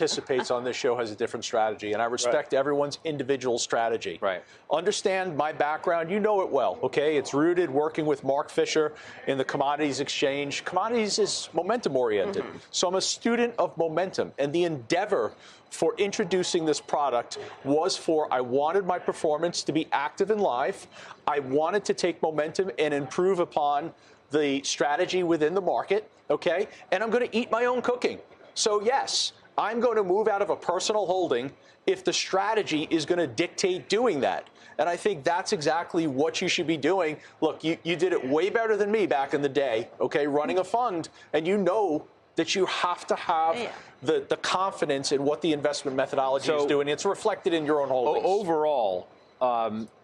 participates on this show has a different strategy, and I respect everyone's individual strategy. Understand my background. You know it well, okay? It's rooted working with Mark Fisher in the commodities exchange. Commodities is momentum-oriented. So I'm a student of momentum, and the endeavor for introducing this product was I wanted my performance to be active and live. I wanted to take momentum and improve upon the strategy within the market, okay? And I'm going to eat my own cooking. So yes, I'm going to move out of a personal holding if the strategy is going to dictate doing that. And I think that's exactly what you should be doing. Look, you did it way better than me back in the day, okay, running a fund, and you know that you have to have the confidence in what the investment methodology is doing. It's reflected in your own holdings. Overall,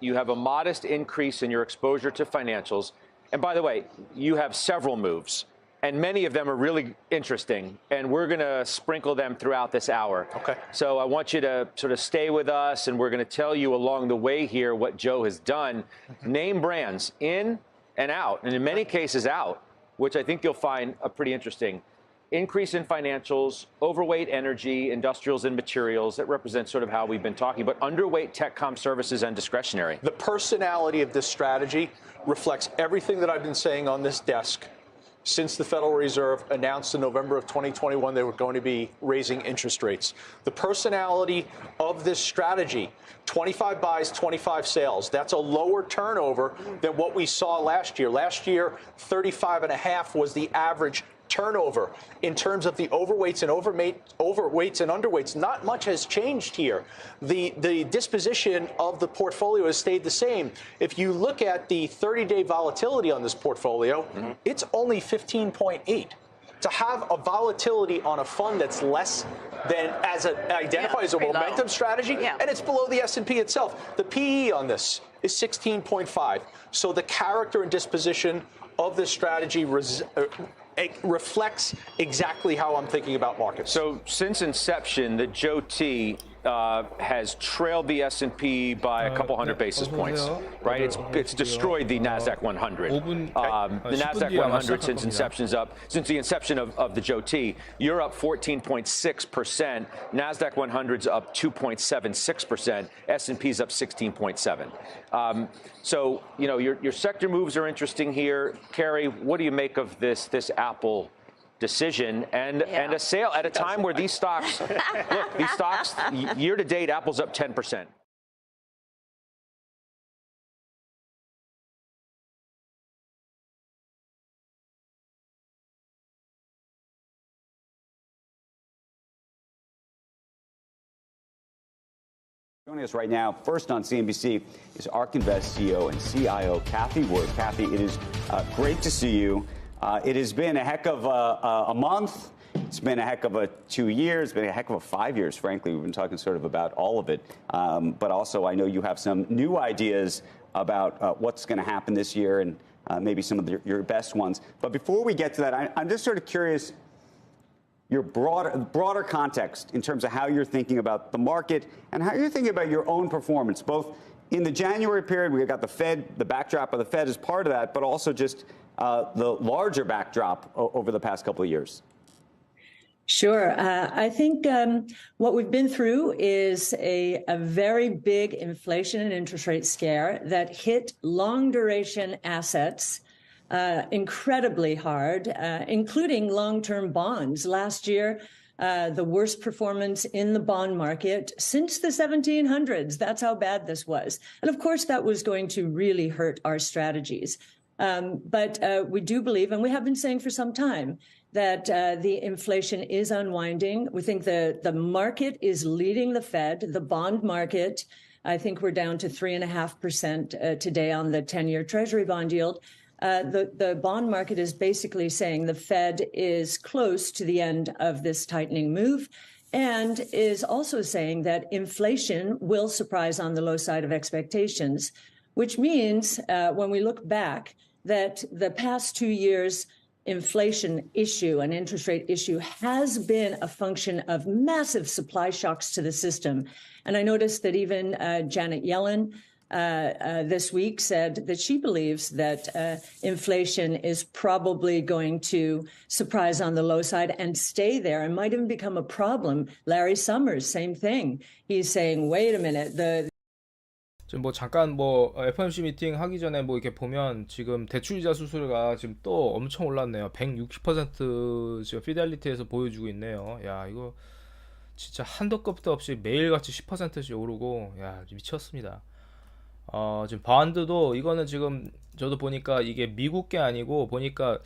you have a modest increase in your exposure to financials. And by the way, you have several moves, and many of them are really interesting, and we're going to sprinkle them throughout this hour. Okay. So I want you to sort of stay with us, and we're going to tell you along the way here what Joe has done. Name brands in and out, and in many cases out, which I think you'll find pretty interesting. Increase in financials, overweight energy, industrials, and materials. That represents sort of how we've been talking, but underweight tech, comm services, and discretionary. The personality of this strategy reflects everything that I've been saying on this desk since the Federal Reserve announced in November of 2021 they were going to be raising interest rates. The personality of this strategy, 25 buys, 25 sales. That's a lower turnover than what we saw last year. Last year, 35.5 was the average turnover. In terms of the overweights and underweights, not much has changed here. The disposition of the portfolio has stayed the same. If you look at the 30-day volatility on this portfolio, it's only 15.8. To have a volatility on a fund that's less than identified as a momentum strategy, and it's below the S&P itself. The PE on this is 16.5. So the character and disposition of this strategy reflects exactly how I'm thinking about markets. So since inception, the Joe T has trailed the S&P by a couple hundred basis points, right? It's destroyed the NASDAQ 100. The NASDAQ 100 since the inception of the Joe T, you're up 14.6%. NASDAQ 100's up 2.76%. S&P's up 16.7%. So, you know, your sector moves are interesting here. Carrie, what do you make of this Apple decision and a sale at a time where these stocks, look, these stocks, year to date, Apple's up 10%. Joining us right now, first on CNBC, is ARK Invest CEO and CIO Kathy Wood. Kathy, it is great to see you. It has been a heck of a month. It's been a heck of a 2 years. It's been a heck of a 5 years, frankly. We've been talking sort of about all of it. But also, I know you have some new ideas about what's going to happen this year and maybe some of your best ones. But before we get to that, I'm just sort of curious your broader context in terms of how you're thinking about the market and how you're thinking about your own performance, both in the January period, we got the Fed, the backdrop of the Fed is part of that, but also just the larger backdrop over the past couple of years. Sure. I think what we've been through is a very big inflation and interest rate scare that hit long duration assets incredibly hard, including long-term bonds. Last year, the worst performance in the bond market since the 1700s. That's how bad this was. And of course, that was going to really hurt our strategies. But we do believe, and we have been saying for some time, that the inflation is unwinding. We think the market is leading the Fed, the bond market. I think we're down to 3.5% today on the 10-year Treasury bond yield. The bond market is basically saying the Fed is close to the end of this tightening move and is also saying that inflation will surprise on the low side of expectations, which means when we look back that the past 2 years inflation issue and interest rate issue has been a function of massive supply shocks to the system. And I noticed that even Janet Yellen this week said that she believes that inflation is probably going to surprise on the low side and stay there and might even become a problem. Larry Summers, same thing. He's saying, wait a minute, 지금 뭐 잠깐 뭐 FOMC 미팅 하기 전에 뭐 이렇게 보면 지금 대출이자 수수료가 지금 또 엄청 올랐네요. 160% 지금 피델리티에서 보여주고 있네요. 야, 이거 진짜 한도 끝도 없이 매일같이 10%씩 오르고, 야, 미쳤습니다. 지금 바운드도 이거는 지금 저도 보니까 이게 미국 게 아니고 보니까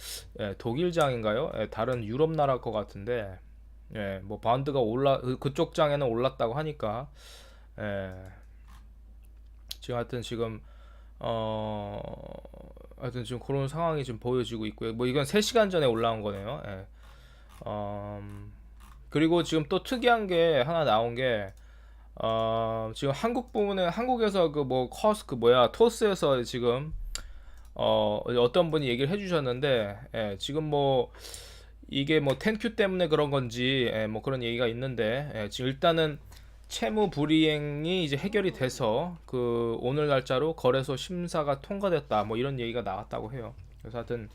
독일 장인가요? 다른 유럽 나라 것 같은데, 뭐 바운드가 그쪽 장에는 올랐다고 하니까, 지금 하여튼 지금 그런 상황이 지금 보여지고 있고요. 뭐 이건 3시간 전에 올라온 거네요. 그리고 지금 또 특이한 게 하나 나온 게 지금 한국 부분은 한국에서 토스에서 지금 어떤 분이 얘기를 해주셨는데, 지금 뭐 이게 뭐 10Q 때문에 그런 건지 뭐 그런 얘기가 있는데, 지금 일단은 채무 불이행이 이제 해결이 돼서 그 오늘 날짜로 거래소 심사가 통과됐다, 뭐 이런 얘기가 나왔다고 해요. 그래서 하여튼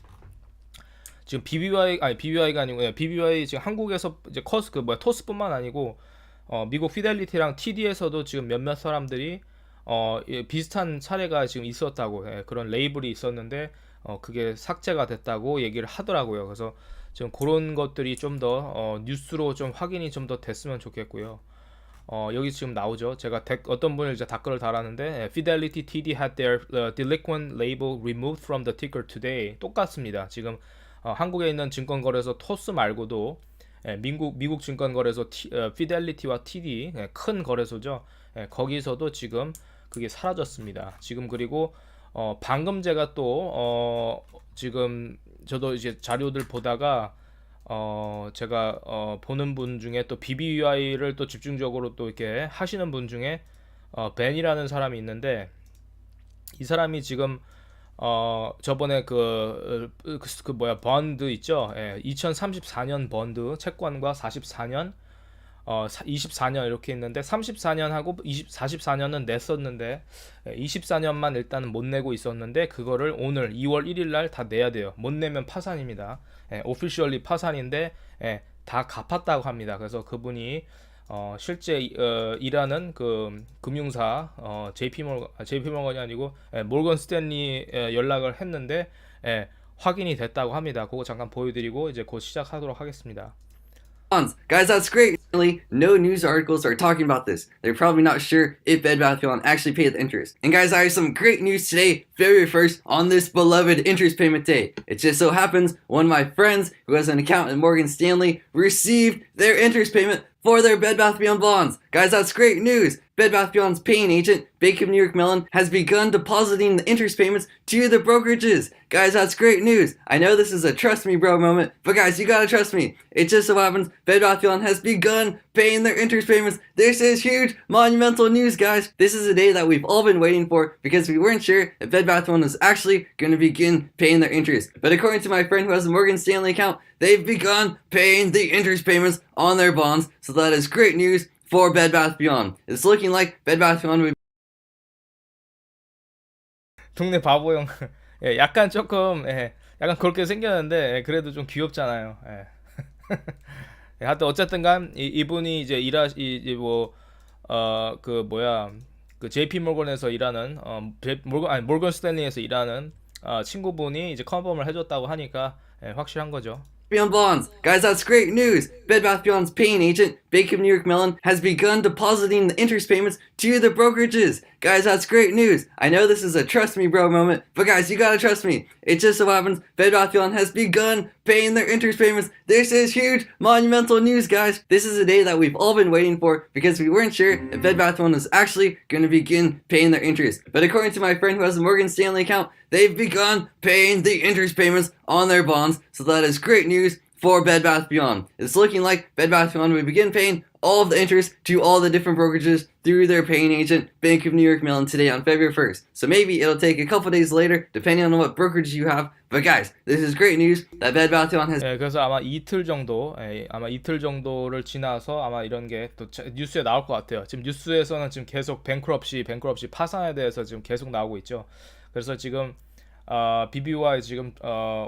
지금 BBY가 아니고 BBY 지금 한국에서 이제 토스뿐만 아니고 미국 피델리티랑 TD에서도 지금 몇몇 사람들이 비슷한 사례가 지금 있었다고, 그런 레이블이 있었는데 그게 삭제가 됐다고 얘기를 하더라고요. 그래서 지금 그런 것들이 좀 더 뉴스로 좀 확인이 좀 더 됐으면 좋겠고요. 여기 지금 나오죠. 제가 어떤 분을 이제 댓글을 달았는데, Fidelity TD had their delinquent label removed from the ticker today. 똑같습니다. 지금 한국에 있는 증권거래소 토스 말고도 미국 증권거래소 피델리티와 TD, 큰 거래소죠. 거기서도 지금 그게 사라졌습니다. 지금 그리고 방금 제가 또 지금 저도 이제 자료들 보다가 제가 보는 분 중에 또 BBY를 또 집중적으로 또 이렇게 하시는 분 중에 벤이라는 사람이 있는데, 이 사람이 지금 저번에 번드 있죠. 2034년 번드 채권과 44년 24년 이렇게 있는데, 34년하고 44년은 냈었는데 24년만 일단은 못 내고 있었는데, 그거를 오늘 2월 1일 날 다 내야 돼요. 못 내면 파산입니다. 오피셜리 파산인데 다 갚았다고 합니다. 그래서 그분이 실제 일하는 그 금융사 JP모건이 아니고 모건 스탠리 연락을 했는데 확인이 됐다고 합니다. 그거 잠깐 보여드리고 이제 곧 시작하도록 하겠습니다. Guys, that's great. No news articles are talking about this. They're probably not sure if Bed Bath & Beyond actually paid the interest. And guys, I have some great news today, very first on this beloved interest payment day. It just so happens one of my friends who has an account at Morgan Stanley received their interest payment for their Bed Bath & Beyond bonds. Guys, that's great news. Bed Bath & Beyond's paying agent, Bank of New York Mellon, has begun depositing the interest payments to the brokerages. Guys, that's great news. I know this is a trust me bro moment, but guys, you gotta trust me. It just so happens Bed Bath & Beyond has begun paying their interest payments. This is huge, monumental news, guys. This is a day that we've all been waiting for because we weren't sure if Bed Bath & Beyond was actually going to begin paying their interest. But according to my friend who has a Morgan Stanley account, they've begun paying the interest payments on their bonds. So that is great news for Bed Bath & Beyond. It's looking like Bed Bath & Beyond will 동네 바보형. 약간 조금 약간 그렇게 생겼는데 그래도 좀 귀엽잖아요. 하여튼 어쨌든간 이분이 이제 그 JP 모건에서 일하는 모건 스탠리에서 일하는 친구분이 이제 컨펌을 해줬다고 하니까 확실한 거죠. Beyond bonds. Guys, that's great news. Bed Bath & Beyond's paying agent, Bank of New York Mellon, has begun depositing the interest payments to the brokerages. Guys, that's great news. I know this is a trust me bro moment, but guys, you gotta trust me. It just so happens Bed Bath & Beyond has begun paying their interest payments. This is huge, monumental news, guys. This is a day that we've all been waiting for because we weren't sure if Bed Bath & Beyond was actually going to begin paying their interest. But according to my friend who has a Morgan Stanley account, they've begun paying the interest payments on their bonds. So that is great news for Bed Bath & Beyond. It's looking like Bed Bath & Beyond will begin paying all of the interest to all the different brokerages through their paying agent, Bank of New York Mellon, today on February 1st. So maybe it'll take a couple days later, depending on what brokerage you have. But guys, this is great news that Bed Bath & Beyond has. 그래서 아마 이틀 정도를 지나서 아마 이런 게 또 뉴스에 나올 것 같아요. 지금 뉴스에서는 지금 계속 뱅크럽시 파산에 대해서 지금 계속 나오고 있죠. 그래서 지금 BBY 지금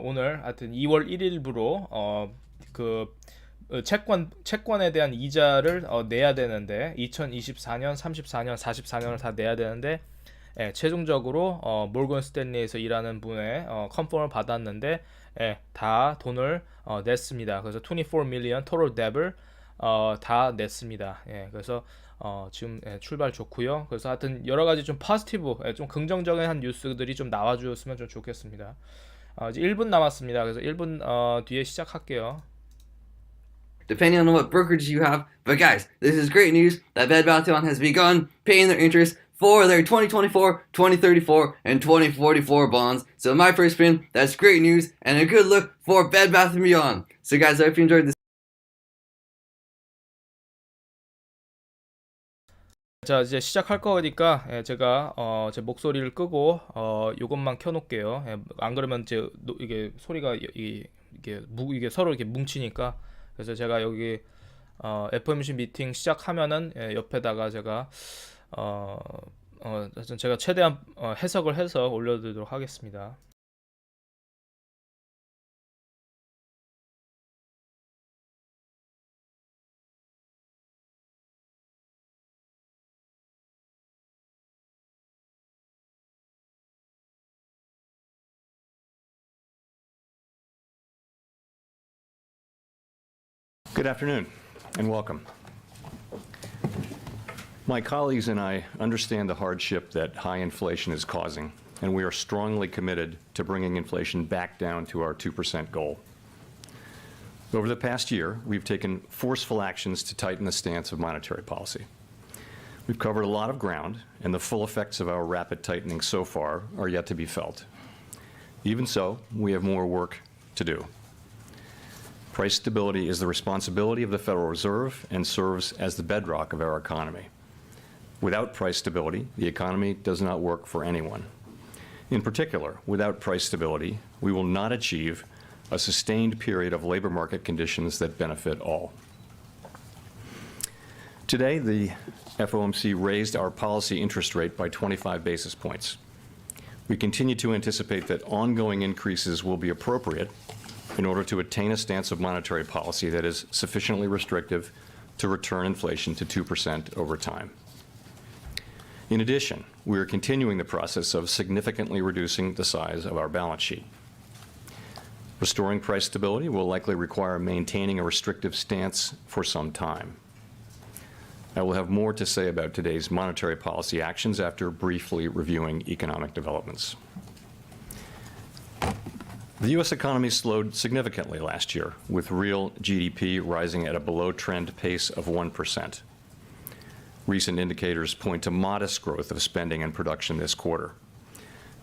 오늘 하여튼 2월 1일부로 그 채권에 대한 이자를 내야 되는데 2024년, 34년, 44년을 다 내야 되는데 최종적으로 몰건 스탠리에서 일하는 분의 컨펌을 받았는데 다 돈을 냈습니다. 그래서 24 million total debt을 다 냈습니다. 그래서 지금 출발 좋고요. 그래서 하여튼 여러 가지 좀 포지티브, 좀 긍정적인 한 뉴스들이 좀 나와주었으면 좀 좋겠습니다. 이제 1분 남았습니다. 그래서 1분 뒤에 시작할게요. Depending on what brokerage you have. But guys, this is great news that Bed Bath & Beyond has begun paying their interest for their 2024, 2034, and 2044 bonds. So my first spin, that's great news and a good look for Bed Bath & Beyond. So guys, I hope you enjoyed this. 자, 이제 시작할 거니까 제가 제 목소리를 끄고 요것만 켜놓을게요. 안 그러면 이게 소리가 이게 서로 이렇게 뭉치니까. 그래서 제가 여기 FOMC 미팅 시작하면은 옆에다가 제가 제가 최대한 해석을 해서 올려드리도록 하겠습니다. Good afternoon and welcome. My colleagues and I understand the hardship that high inflation is causing, and we are strongly committed to bringing inflation back down to our 2% goal. Over the past year, we've taken forceful actions to tighten the stance of monetary policy. We've covered a lot of ground, and the full effects of our rapid tightening so far are yet to be felt. Even so, we have more work to do. Price stability is the responsibility of the Federal Reserve and serves as the bedrock of our economy. Without price stability, the economy does not work for anyone. In particular, without price stability, we will not achieve a sustained period of labor market conditions that benefit all. Today, the FOMC raised our policy interest rate by 25 basis points. We continue to anticipate that ongoing increases will be appropriate in order to attain a stance of monetary policy that is sufficiently restrictive to return inflation to 2% over time. In addition, we are continuing the process of significantly reducing the size of our balance sheet. Restoring price stability will likely require maintaining a restrictive stance for some time. I will have more to say about today's monetary policy actions after briefly reviewing economic developments. The U.S. economy slowed significantly last year, with real GDP rising at a below-trend pace of 1%. Recent indicators point to modest growth of spending and production this quarter.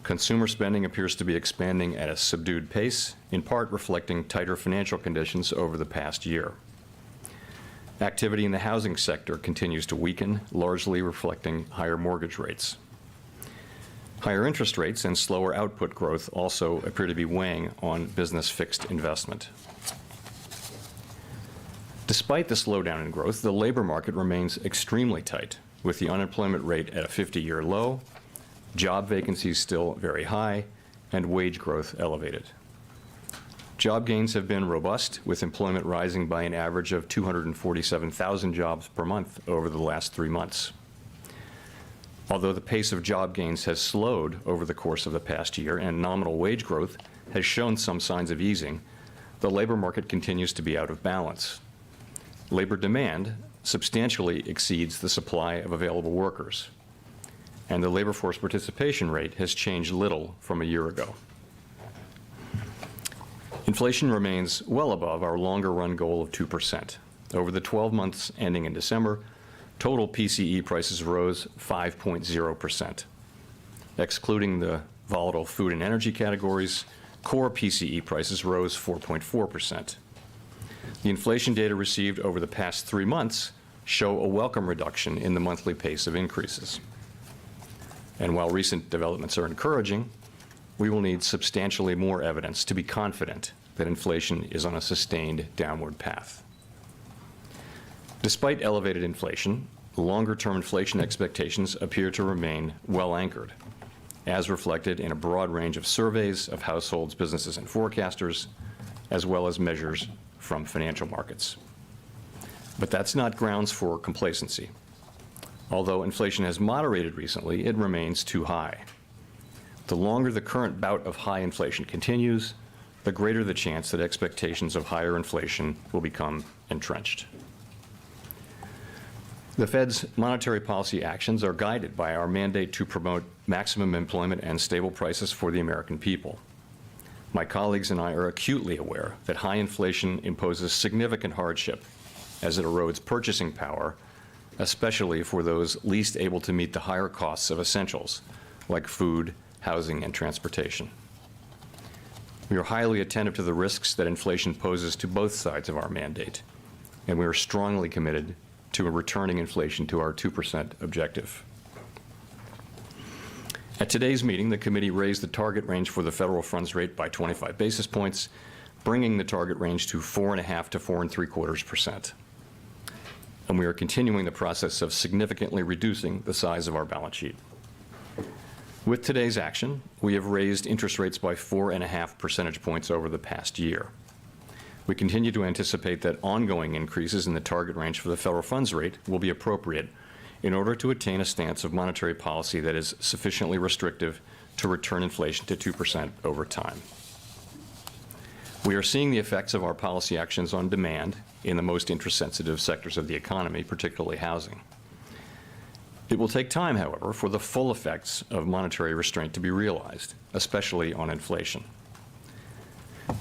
Consumer spending appears to be expanding at a subdued pace, in part reflecting tighter financial conditions over the past year. Activity in the housing sector continues to weaken, largely reflecting higher mortgage rates. Higher interest rates and slower output growth also appear to be weighing on business fixed investment. Despite the slowdown in growth, the labor market remains extremely tight, with the unemployment rate at a 50-year low, job vacancies still very high, and wage growth elevated. Job gains have been robust, with employment rising by an average of 247,000 jobs per month over the last 3 months. Although the pace of job gains has slowed over the course of the past year and nominal wage growth has shown some signs of easing, the labor market continues to be out of balance. Labor demand substantially exceeds the supply of available workers, and the labor force participation rate has changed little from a year ago. Inflation remains well above our longer-run goal of 2%. Over the 12 months ending in December, total PCE prices rose 5.0%. Excluding the volatile food and energy categories, core PCE prices rose 4.4%. The inflation data received over the past 3 months show a welcome reduction in the monthly pace of increases. And while recent developments are encouraging, we will need substantially more evidence to be confident that inflation is on a sustained downward path. Despite elevated inflation, longer-term inflation expectations appear to remain well anchored, as reflected in a broad range of surveys of households, businesses, and forecasters, as well as measures from financial markets. But that's not grounds for complacency. Although inflation has moderated recently, it remains too high. The longer the current bout of high inflation continues, the greater the chance that expectations of higher inflation will become entrenched. The Fed's monetary policy actions are guided by our mandate to promote maximum employment and stable prices for the American people. My colleagues and I are acutely aware that high inflation imposes significant hardship as it erodes purchasing power, especially for those least able to meet the higher costs of essentials like food, housing, and transportation. We are highly attentive to the risks that inflation poses to both sides of our mandate, and we are strongly committed to returning inflation to our 2% objective. At today's meeting, the committee raised the target range for the federal funds rate by 25 basis points, bringing the target range to 4.5 to 4.75%. And we are continuing the process of significantly reducing the size of our balance sheet. With today's action, we have raised interest rates by 4.5 percentage points over the past year. We continue to anticipate that ongoing increases in the target range for the federal funds rate will be appropriate in order to attain a stance of monetary policy that is sufficiently restrictive to return inflation to 2% over time. We are seeing the effects of our policy actions on demand in the most interest-sensitive sectors of the economy, particularly housing. It will take time, however, for the full effects of monetary restraint to be realized, especially on inflation.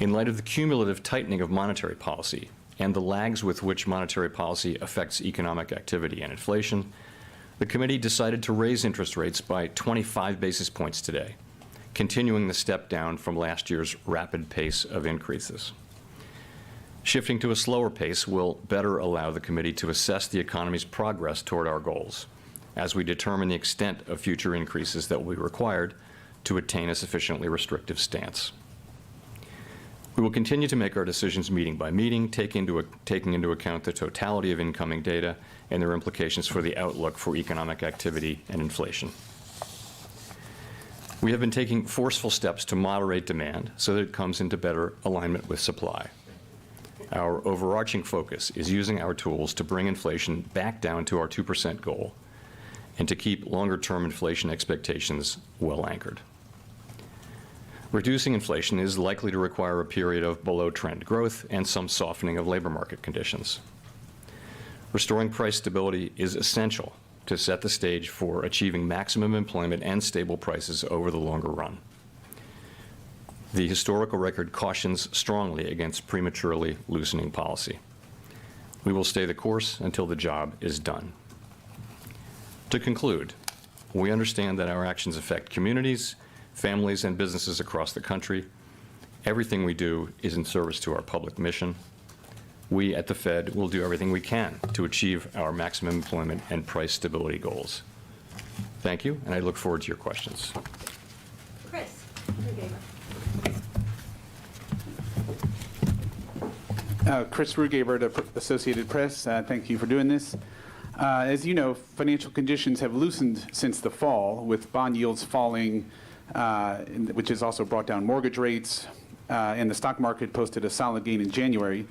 In light of the cumulative tightening of monetary policy and the lags with which monetary policy affects economic activity and inflation, the committee decided to raise interest rates by 25 basis points today, continuing the step down from last year's rapid pace of increases. Shifting to a slower pace will better allow the committee to assess the economy's progress toward our goals as we determine the extent of future increases that will be required to attain a sufficiently restrictive stance. We will continue to make our decisions meeting by meeting, taking into account the totality of incoming data and their implications for the outlook for economic activity and inflation. We have been taking forceful steps to moderate demand so that it comes into better alignment with supply. Our overarching focus is using our tools to bring inflation back down to our 2% goal and to keep longer-term inflation expectations well anchored. Reducing inflation is likely to require a period of below-trend growth and some softening of labor market conditions. Restoring price stability is essential to set the stage for achieving maximum employment and stable prices over the longer run. The historical record cautions strongly against prematurely loosening policy. We will stay the course until the job is done. To conclude, we understand that our actions affect communities, families, and businesses across the country. Everything we do is in service to our public mission. We at the Fed will do everything we can to achieve our maximum employment and price stability goals. Thank you, and I look forward to your questions. Chris Rugaber, the Associated Press. Thank you for doing this. As you know, financial conditions have loosened since the fall, with bond yields falling, which has also brought down mortgage rates, and the stock market posted a solid gain in January.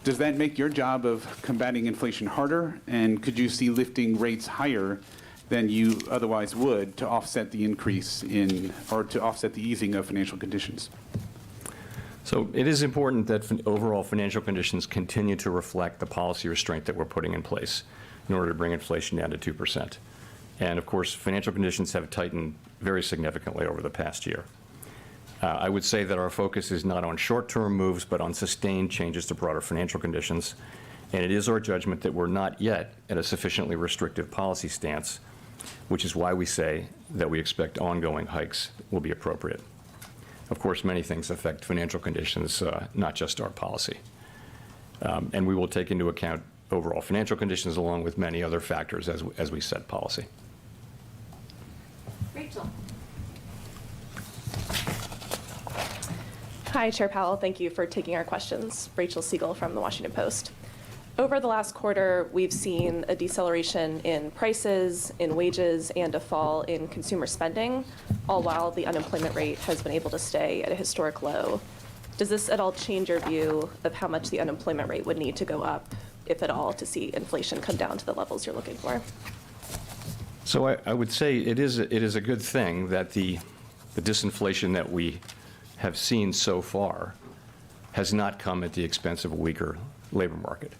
Does that make your job of combating inflation harder? And could you see lifting rates higher than you otherwise would to offset the increase in, or to offset the easing of financial conditions? So it is important that overall financial conditions continue to reflect the policy restraint that we're putting in place in order to bring inflation down to 2%. And of course, financial conditions have tightened very significantly over the past year. I would say that our focus is not on short-term moves, but on sustained changes to broader financial conditions. And it is our judgment that we're not yet at a sufficiently restrictive policy stance, which is why we say that we expect ongoing hikes will be appropriate. Of course, many things affect financial conditions, not just our policy. And we will take into account overall financial conditions, along with many other factors as we set policy. Rachel. Hi, Chair Powell. Thank you for taking our questions. Rachel Siegel from The Washington Post. Over the last quarter, we've seen a deceleration in prices, in wages, and a fall in consumer spending, all while the unemployment rate has been able to stay at a historic low. Does this at all change your view of how much the unemployment rate would need to go up, if at all, to see inflation come down to the levels you're looking for? So I would say it is a good thing that the disinflation that we have seen so far has not come at the expense of a weaker labor market.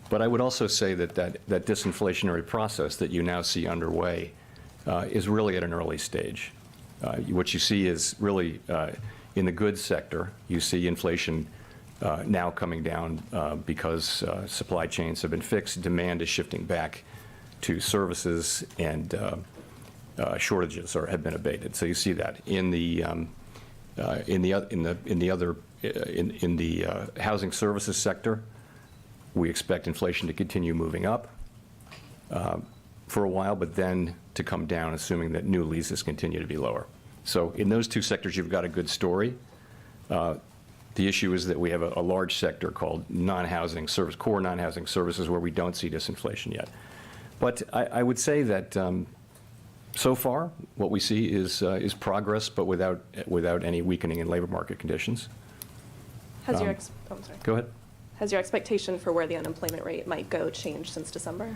But I would also say that disinflationary process that you now see underway is really at an early stage. What you see is really in the goods sector, you see inflation now coming down because supply chains have been fixed, demand is shifting back to services, and shortages have been abated. So you see that in the housing services sector. We expect inflation to continue moving up for a while, but then to come down, assuming that new leases continue to be lower. So in those two sectors, you've got a good story. The issue is that we have a large sector called non-housing service, core non-housing services, where we don't see disinflation yet. But I would say that so far, what we see is progress, but without any weakening in labor market conditions. Has your Go ahead. Has your expectation for where the unemployment rate might go changed since December?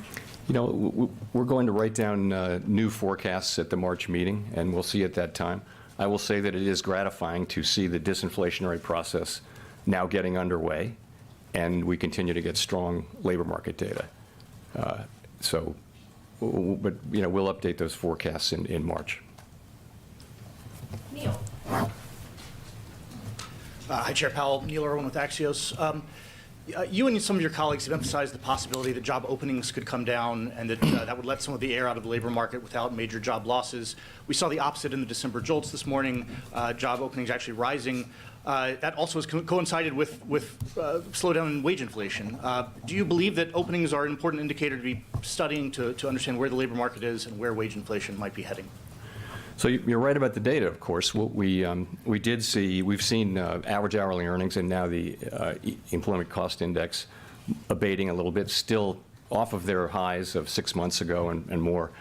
You know, we're going to write down new forecasts at the March meeting, and we'll see at that time. I will say that it is gratifying to see the disinflationary process now getting underway, and we continue to get strong labor market data. But you know, we'll update those forecasts in March. Neil. Hi, Chair Powell. Neil Irwin with Axios. You and some of your colleagues have emphasized the possibility that job openings could come down and that that would let some of the air out of the labor market without major job losses. We saw the opposite in the December JOLTS this morning, job openings actually rising. That also has coincided with slowdown in wage inflation. Do you believe that openings are an important indicator to be studying to understand where the labor market is and where wage inflation might be heading? So you're right about the data, of course. What we've seen average hourly earnings and now the employment cost index abating a little bit, still off of their highs of 6 months ago and more,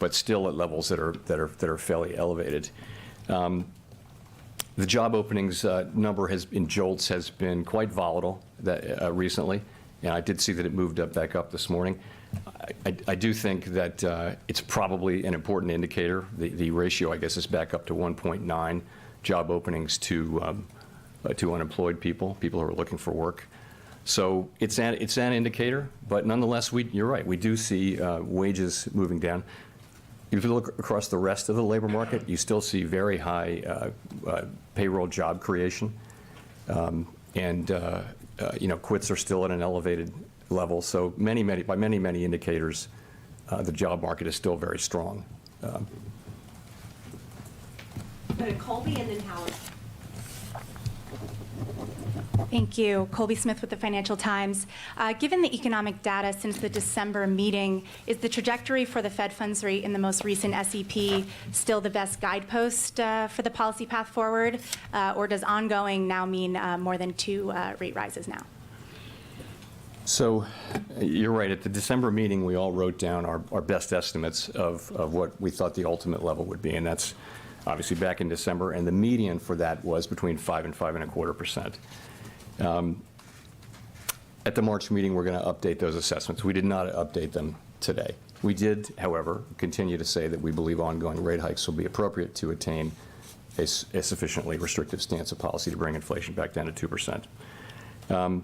but still at levels that are fairly elevated. The job openings number in JOLTS has been quite volatile recently, and I did see that it moved back up this morning. I do think that it's probably an important indicator. The ratio, I guess, is back up to 1.9 job openings to unemployed people who are looking for work. So it's an indicator, but nonetheless, you're right. We do see wages moving down. If you look across the rest of the labor market, you still see very high payroll job creation, and quits are still at an elevated level. So by many indicators, the job market is still very strong. Go to Colby and then Howard. Thank you. Colby Smith with the Financial Times. Given the economic data since the December meeting, is the trajectory for the Fed funds rate in the most recent SEP still the best guidepost for the policy path forward? Or does ongoing now mean more than 2 rate rises now? So you're right. At the December meeting, we all wrote down our best estimates of what we thought the ultimate level would be, and that's obviously back in December, and the median for that was between 5 and 5.25%. At the March meeting, we're going to update those assessments. We did not update them today. We did, however, continue to say that we believe ongoing rate hikes will be appropriate to attain a sufficiently restrictive stance of policy to bring inflation back down to 2%.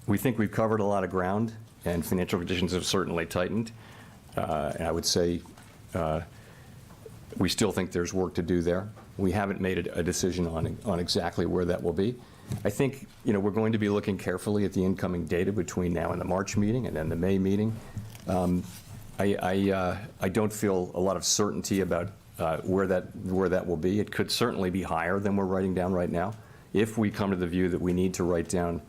We think we've covered a lot of ground, and financial conditions have certainly tightened. And I would say we still think there's work to do there. We haven't made a decision on exactly where that will be. I think we're going to be looking carefully at the incoming data between now and the March meeting and then the May meeting. I don't feel a lot of certainty about where that will be. It could certainly be higher than we're writing down right now. If we come to the view that we need to write down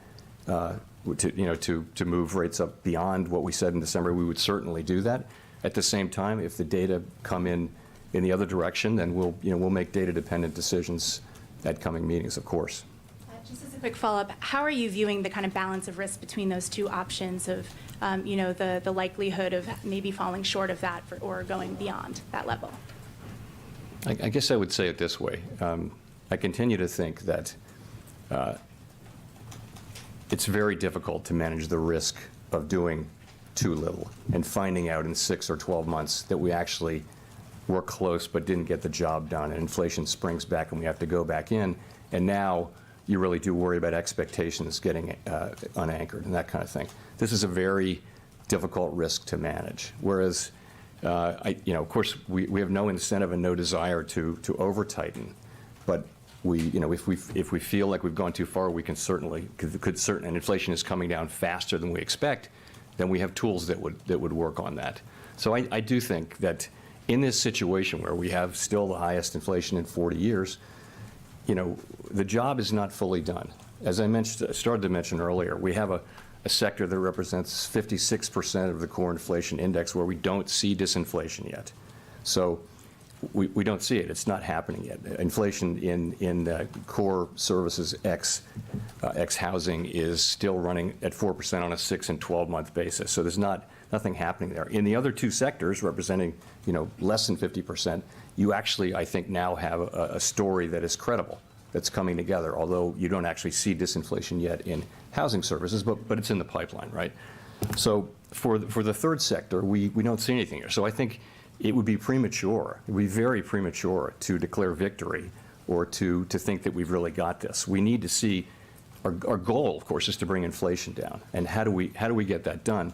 to move rates up beyond what we said in December, we would certainly do that. At the same time, if the data come in the other direction, then we'll make data-dependent decisions at coming meetings, of course. Just as a quick follow-up, how are you viewing the kind of balance of risk between those two options of, the likelihood of maybe falling short of that or going beyond that level? I guess I would say it this way. I continue to think that it's very difficult to manage the risk of doing too little and finding out in 6 or 12 months that we actually were close but didn't get the job done, and inflation springs back and we have to go back in, and now you really do worry about expectations getting unanchored and that kind of thing. This is a very difficult risk to manage. Whereas, of course, we have no incentive and no desire to over-tighten, but if we feel like we've gone too far, we can certainly and inflation is coming down faster than we expect, then we have tools that would work on that. So I do think that in this situation where we have still the highest inflation in 40 years, the job is not fully done. As I started to mention earlier, we have a sector that represents 56% of the core inflation index where we don't see disinflation yet. So we don't see it. It's not happening yet. Inflation in core services ex housing is still running at 4% on a 6 and 12-month basis. So there's nothing happening there. In the other two sectors, representing less than 50%, you actually, I think, now have a story that is credible, that's coming together. Although you don't actually see disinflation yet in housing services, but it's in the pipeline, right? So for the third sector, we don't see anything here. So I think it would be premature. It would be very premature to declare victory or to think that we've really got this. We need to see. Our goal, of course, is to bring inflation down. And how do we get that done?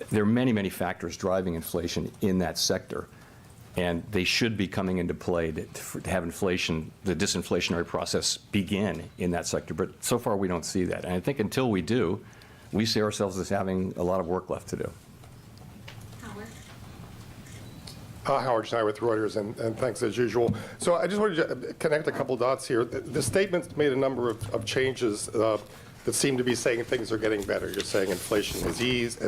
There are many, many factors driving inflation in that sector, and they should be coming into play to have inflation, the disinflationary process, begin in that sector. But so far, we don't see that. And I think until we do, we see ourselves as having a lot of work left to do. Howard Schneider with Reuters, and thanks as usual. So I just wanted to connect a couple dots here. The statement made a number of changes that seem to be saying things are getting better. You're saying inflation has eased.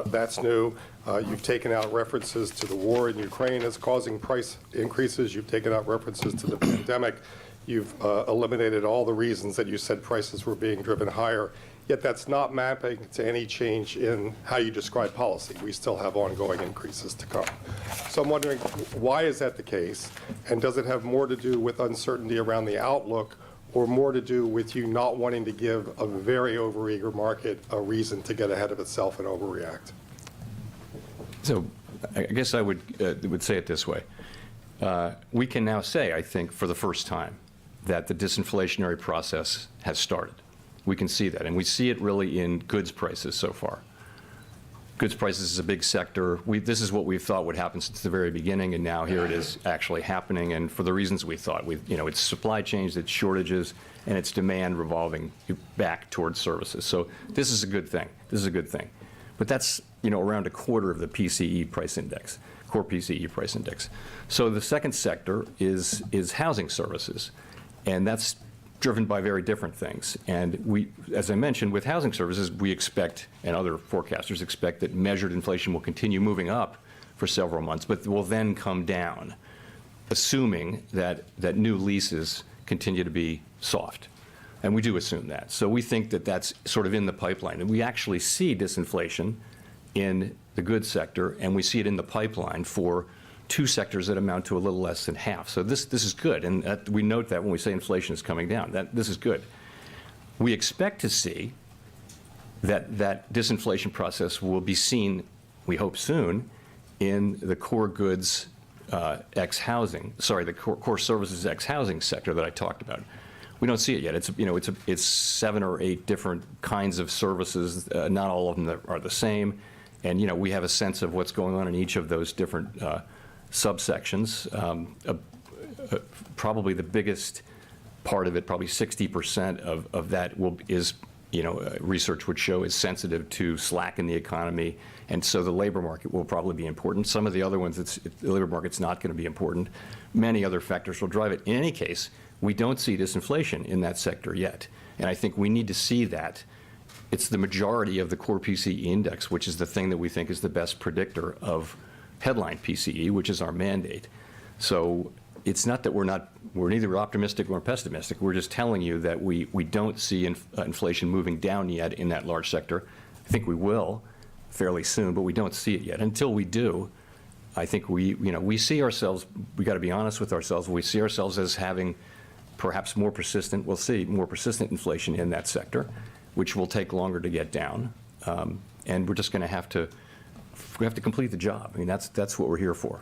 That's new. You've taken out references to the war in Ukraine as causing price increases. You've taken out references to the pandemic. You've eliminated all the reasons that you said prices were being driven higher. Yet that's not mapping to any change in how you describe policy. We still have ongoing increases to come. So I'm wondering, why is that the case? And does it have more to do with uncertainty around the outlook, or more to do with you not wanting to give a very overeager market a reason to get ahead of itself and overreact? So I guess I would say it this way. We can now say, I think, for the first time, that the disinflationary process has started. We can see that, and we see it really in goods prices so far. Goods prices is a big sector. This is what we thought would happen since the very beginning, and now here it is actually happening, and for the reasons we thought. It's supply chains, it's shortages, and it's demand revolving back towards services. So this is a good thing. This is a good thing. But that's around a quarter of the PCE price index, core PCE price index. So the second sector is housing services, and that's driven by very different things. And as I mentioned, with housing services, we expect, and other forecasters expect, that measured inflation will continue moving up for several months, but will then come down, assuming that new leases continue to be soft. And we do assume that. So we think that that's sort of in the pipeline. And we actually see disinflation in the goods sector, and we see it in the pipeline for two sectors that amount to a little less than half. So this is good, and we note that when we say inflation is coming down, this is good. We expect to see that disinflation process will be seen, we hope soon, in the core goods ex-housing, the core services ex-housing sector that I talked about. We don't see it yet. It's 7 or 8 different kinds of services. Not all of them are the same, and we have a sense of what's going on in each of those different subsections. Probably the biggest part of it, probably 60% of that is, research would show is sensitive to slack in the economy, and so the labor market will probably be important. Some of the other ones, the labor market's not going to be important. Many other factors will drive it. In any case, We don't see disinflation in that sector yet. And I think we need to see that. It's the majority of the core PCE index, which is the thing that we think is the best predictor of headline PCE, which is our mandate. So it's not that we're neither optimistic nor pessimistic. We're just telling you that we don't see inflation moving down yet in that large sector. I think we will fairly soon, but we don't see it yet. Until we do, I think we see ourselves, we got to be honest with ourselves, we see ourselves as having perhaps more persistent, we'll see more persistent inflation in that sector, which will take longer to get down. And we're just going to have to complete the job. I mean, that's what we're here for.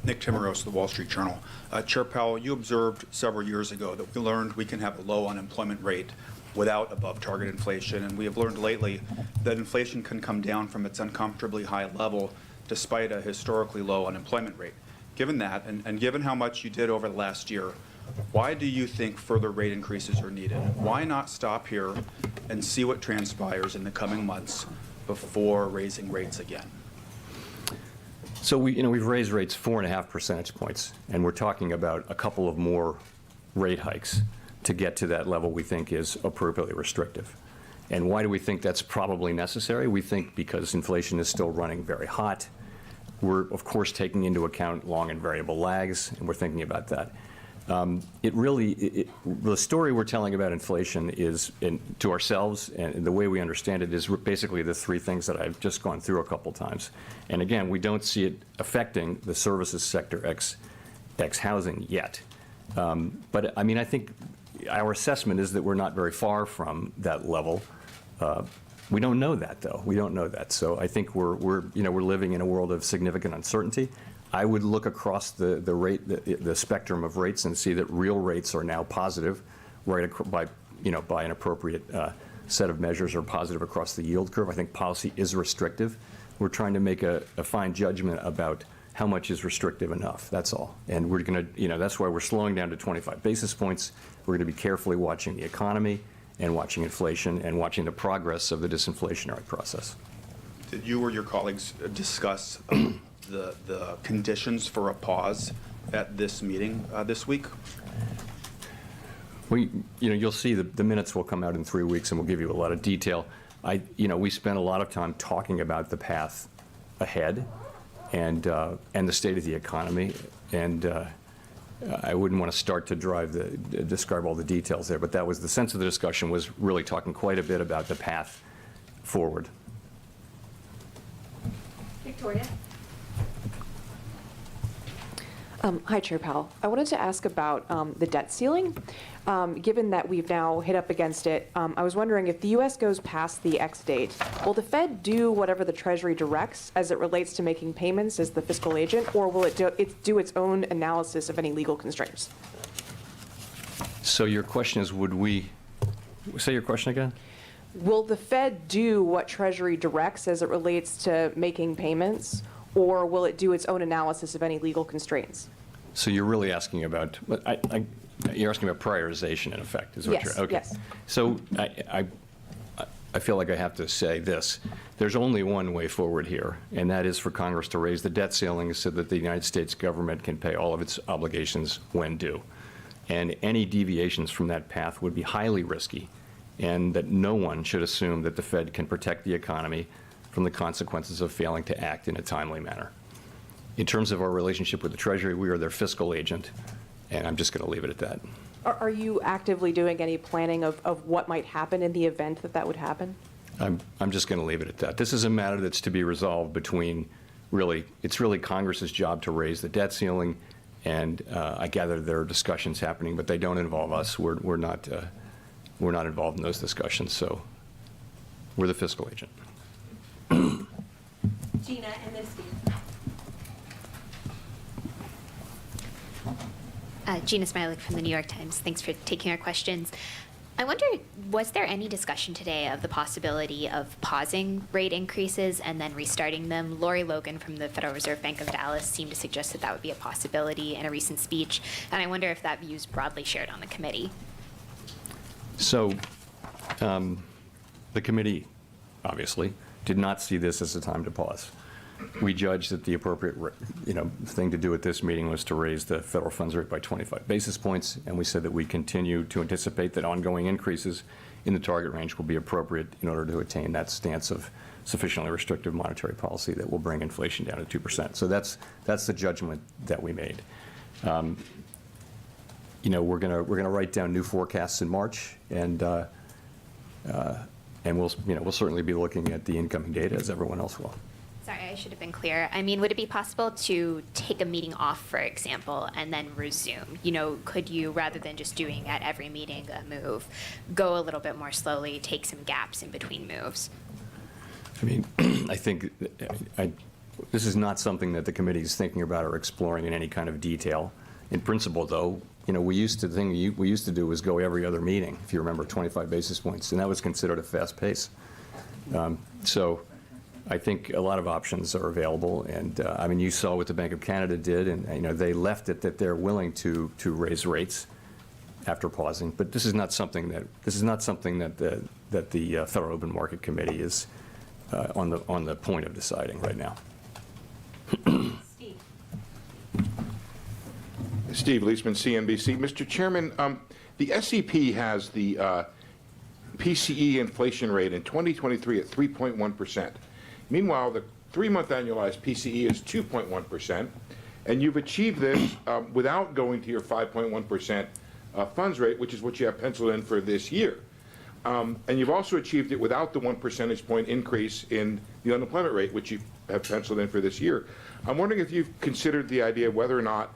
Nick Timmeros, the Wall Street Journal. Chair Powell, you observed several years ago that we learned we can have a low unemployment rate without above target inflation, and we have learned lately that inflation can come down from its uncomfortably high level despite a historically low unemployment rate. Given that, and given how much you did over the last year, why do you think further rate increases are needed? Why not stop here and see what transpires in the coming months before raising rates again? So we've raised rates 4.5 percentage points, and we're talking about a couple of more rate hikes to get to that level we think is appropriately restrictive. And why do we think that's probably necessary? We think because inflation is still running very hot. We're, of course, taking into account long and variable lags, and we're thinking about that. The story we're telling about inflation is, to ourselves, and the way we understand it, is basically the three things that I've just gone through a couple times. And again, we don't see it affecting the services sector ex housing yet. But I mean, I think our assessment is that we're not very far from that level. We don't know that, though. We don't know that. So I think we're living in a world of significant uncertainty. I would look across the spectrum of rates and see that real rates are now positive, right, by an appropriate set of measures, are positive across the yield curve. I think policy is restrictive. We're trying to make a fine judgment about how much is restrictive enough. That's all. And we're going to, that's why we're slowing down to 25 basis points. We're going to be carefully watching the economy and watching inflation and watching the progress of the disinflationary process. Did you or your colleagues discuss the conditions for a pause at this meeting this week? You'll see the minutes will come out in 3 weeks, and we'll give you a lot of detail. We spent a lot of time talking about the path ahead and the state of the economy, and I wouldn't want to start to describe all the details there, but that was the sense of the discussion, was really talking quite a bit about the path forward. Victoria. Hi, Chair Powell. I wanted to ask about the debt ceiling. Given that we've now hit up against it, I was wondering if the U.S. goes past the X date, will the Fed do whatever the Treasury directs as it relates to making payments as the fiscal agent, or will it do its own analysis of any legal constraints? So your question is, would we say your question again? Will the Fed do what Treasury directs as it relates to making payments, or will it do its own analysis of any legal constraints? So you're really asking about, you're asking about prioritization, in effect, is what yes, you're, okay. Yes. So I feel like I have to say this. There's only one way forward here, and that is for Congress to raise the debt ceiling so that the United States government can pay all of its obligations when due. And any deviations from that path would be highly risky, and that no one should assume that the Fed can protect the economy from the consequences of failing to act in a timely manner. In terms of our relationship with the Treasury, we are their fiscal agent, and I'm just going to leave it at that. Are you actively doing any planning of what might happen in the event that would happen? I'm just going to leave it at that. This is a matter that's to be resolved between, it's really Congress's job to raise the debt ceiling, and I gather there are discussions happening, but they don't involve us. We're not involved in those discussions, so we're the fiscal agent. Gina, and then Steve. Gina Smilik from the New York Times. Thanks for taking our questions. I wonder, was there any discussion today of the possibility of pausing rate increases and then restarting them? Lori Logan from the Federal Reserve Bank of Dallas seemed to suggest that would be a possibility in a recent speech, and I wonder if that view is broadly shared on the committee. So the committee, obviously, did not see this as a time to pause. we judged that the appropriate, thing to do at this meeting was to raise the federal funds rate by 25 basis points, and we said that we continue to anticipate that ongoing increases in the target range will be appropriate in order to attain that stance of sufficiently restrictive monetary policy that will bring inflation down to 2%. So that's the judgment that we made. We're gonna write down new forecasts in March, and we'll certainly be looking at the incoming data as everyone else will. Sorry, I should have been clear. I mean, would it be possible to take a meeting off, for example, and then resume? Could you, rather than just doing at every meeting a move, go a little bit more slowly, take some gaps in between moves? I mean, I think this is not something that the committee is thinking about or exploring in any kind of detail. In principle, though, we used to do was go every other meeting, if you remember, 25 basis points, and that was considered a fast pace. So I think a lot of options are available, and you saw what the Bank of Canada did, and they left it that they're willing to raise rates after pausing. But this is not something that the Federal Open Market Committee is on the point of deciding right now. Steve Leisman, CNBC. Mr. Chairman, the SEP has the PCE inflation rate in 2023 at 3.1%. Meanwhile, the 3-month annualized PCE is 2.1%, and you've achieved this without going to your 5.1% funds rate, which is what you have penciled in for this year. And you've also achieved it without the 1 percentage point increase in the unemployment rate, which you have penciled in for this year. I'm wondering if you've considered the idea of whether or not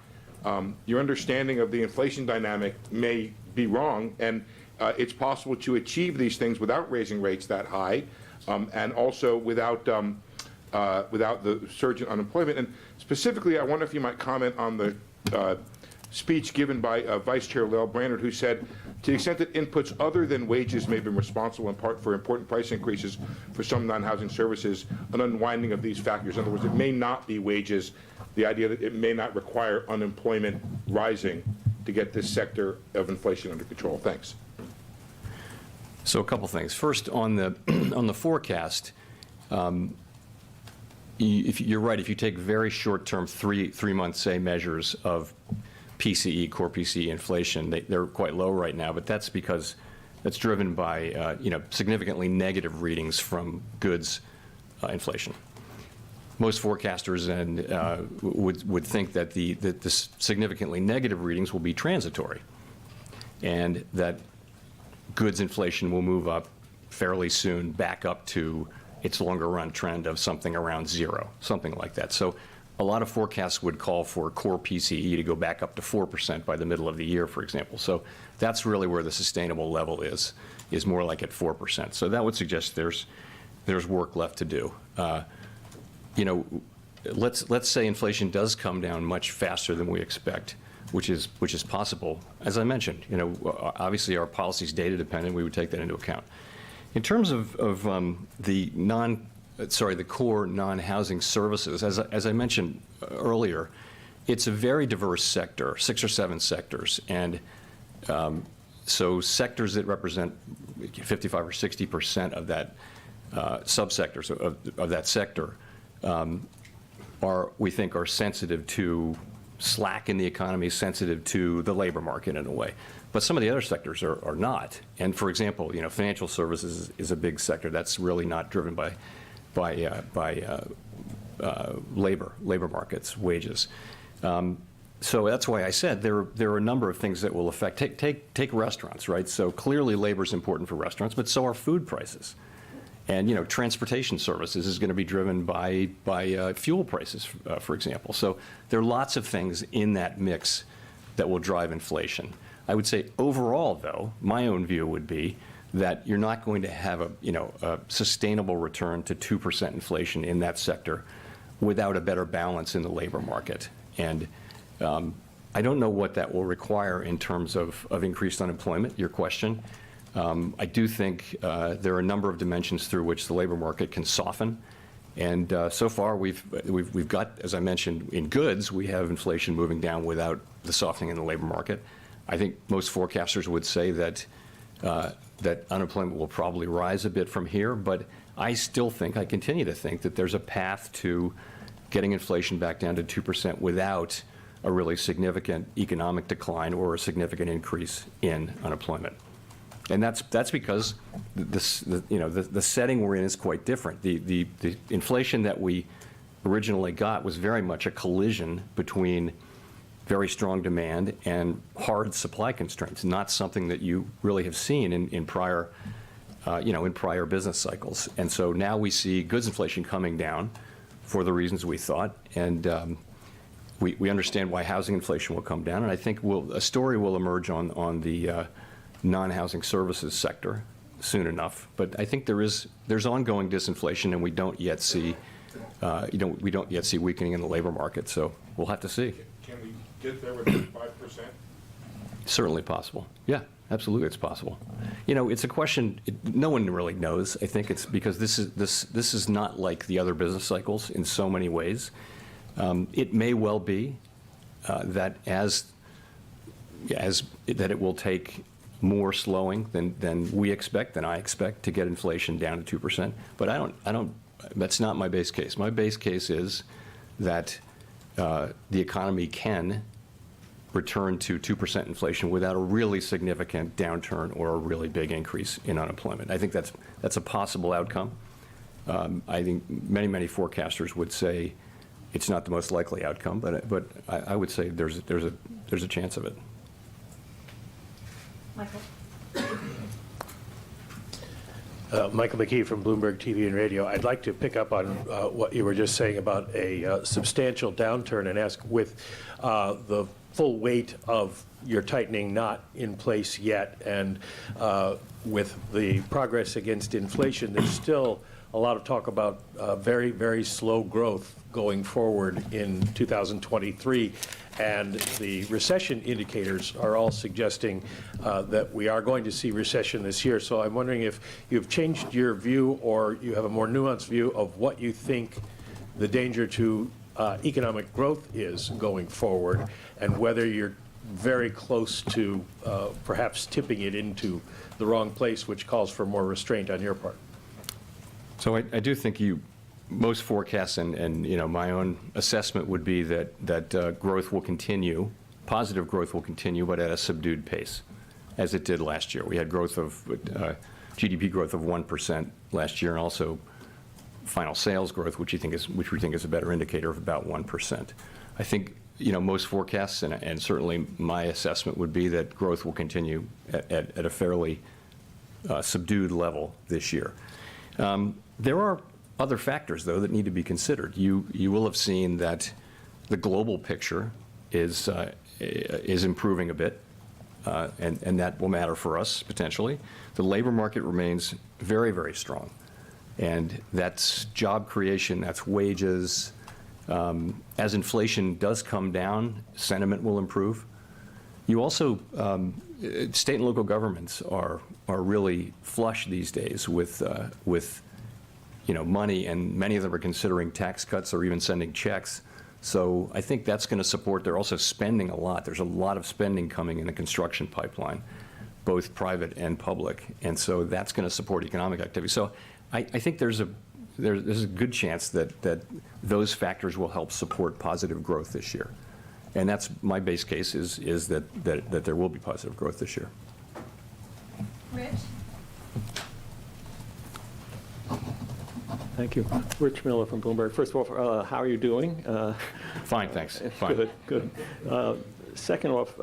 your understanding of the inflation dynamic may be wrong, and it's possible to achieve these things without raising rates that high, and also without the surge in unemployment. And specifically, I wonder if you might comment on the speech given by Vice Chair Lael Brainerd, who said, to the extent that inputs other than wages may have been responsible in part for important price increases for some non-housing services, an unwinding of these factors. In other words, it may not be wages, the idea that it may not require unemployment rising to get this sector of inflation under control. Thanks. So a couple things. First, on the forecast, you're right. If you take very short-term, three-month, say, measures of PCE, core PCE inflation, they're quite low right now, but that's because that's driven by significantly negative readings from goods inflation. Most forecasters would think that the significantly negative readings will be transitory, and that goods inflation will move up fairly soon back up to its longer run trend of something around 0, something like that. So a lot of forecasts would call for core PCE to go back up to 4% by the middle of the year, for example. So that's really where the sustainable level is more like at 4%. So that would suggest there's work left to do. Let's say inflation does come down much faster than we expect, which is possible. As I mentioned, obviously our policy is data dependent. We would take that into account. In terms of the core non-housing services, as I mentioned earlier, it's a very diverse sector, 6 or 7 sectors, and so sectors that represent 55 or 60% of that subsectors of that sector we think are sensitive to slack in the economy, sensitive to the labor market in a way. But some of the other sectors are not. And for example, financial services is a big sector that's really not driven by labor markets, wages. So that's why I said there are a number of things that will affect. Take restaurants, right? So clearly labor is important for restaurants, but so are food prices. And transportation services is going to be driven by fuel prices, for example. So there are lots of things in that mix that will drive inflation. I would say overall, though, my own view would be that you're not going to have a sustainable return to 2% inflation in that sector without a better balance in the labor market. And I don't know what that will require in terms of increased unemployment, your question. I do think there are a number of dimensions through which the labor market can soften. And so far, we've got, as I mentioned, in goods, we have inflation moving down without the softening in the labor market. I think most forecasters would say that unemployment will probably rise a bit from here, but I continue to think that there's a path to getting inflation back down to 2% without a really significant economic decline or a significant increase in unemployment. And that's because the setting we're in is quite different. The inflation that we originally got was very much a collision between very strong demand and hard supply constraints, not something that you really have seen in prior business cycles. And so now we see goods inflation coming down for the reasons we thought, and we understand why housing inflation will come down. And I think a story will emerge on the non-housing services sector soon enough. But I think there's ongoing disinflation, and we don't yet see weakening in the labor market. So we'll have to see. Can we get there with 5%? Certainly possible. Yeah, absolutely, it's possible. It's a question no one really knows. I think it's because this is not like the other business cycles in so many ways. It may well be that that it will take more slowing than we expect, than I expect, to get inflation down to 2%. But I don't. That's not my base case. My base case is that the economy can return to 2% inflation without a really significant downturn or a really big increase in unemployment. I think that's a possible outcome. I think many forecasters would say it's not the most likely outcome, but I would say there's a chance of it. Michael. Michael McKee from Bloomberg TV and Radio. I'd like to pick up on what you were just saying about a substantial downturn and ask, with the full weight of your tightening not in place yet, and with the progress against inflation, there's still a lot of talk about very, very slow growth going forward in 2023. And the recession indicators are all suggesting that we are going to see recession this year. So I'm wondering if you've changed your view, or you have a more nuanced view of what you think the danger to economic growth is going forward, and whether you're very close to perhaps tipping it into the wrong place, which calls for more restraint on your part. So I do think most forecasts and my own assessment would be that growth will continue, positive growth will continue, but at a subdued pace, as it did last year. We had growth of GDP growth of 1% last year, and also final sales growth, which we think is a better indicator of about 1%. I think most forecasts and certainly my assessment would be that growth will continue at a fairly subdued level this year. There are other factors, though, that need to be considered. You will have seen that the global picture is improving a bit, and that will matter for us potentially. The labor market remains very, very strong, and that's job creation, that's wages. As inflation does come down, sentiment will improve. You also, state and local governments are really flush these days with money, and many of them are considering tax cuts or even sending checks. So I think that's going to support. They're also spending a lot. There's a lot of spending coming in the construction pipeline, both private and public, and so that's going to support economic activity. So I think there's a good chance that those factors will help support positive growth this year, and that's my base case is that there will be positive growth this year. Rich. Thank you. Rich Miller from Bloomberg. First of all, how are you doing? Fine, thanks. Fine. Good. Second off,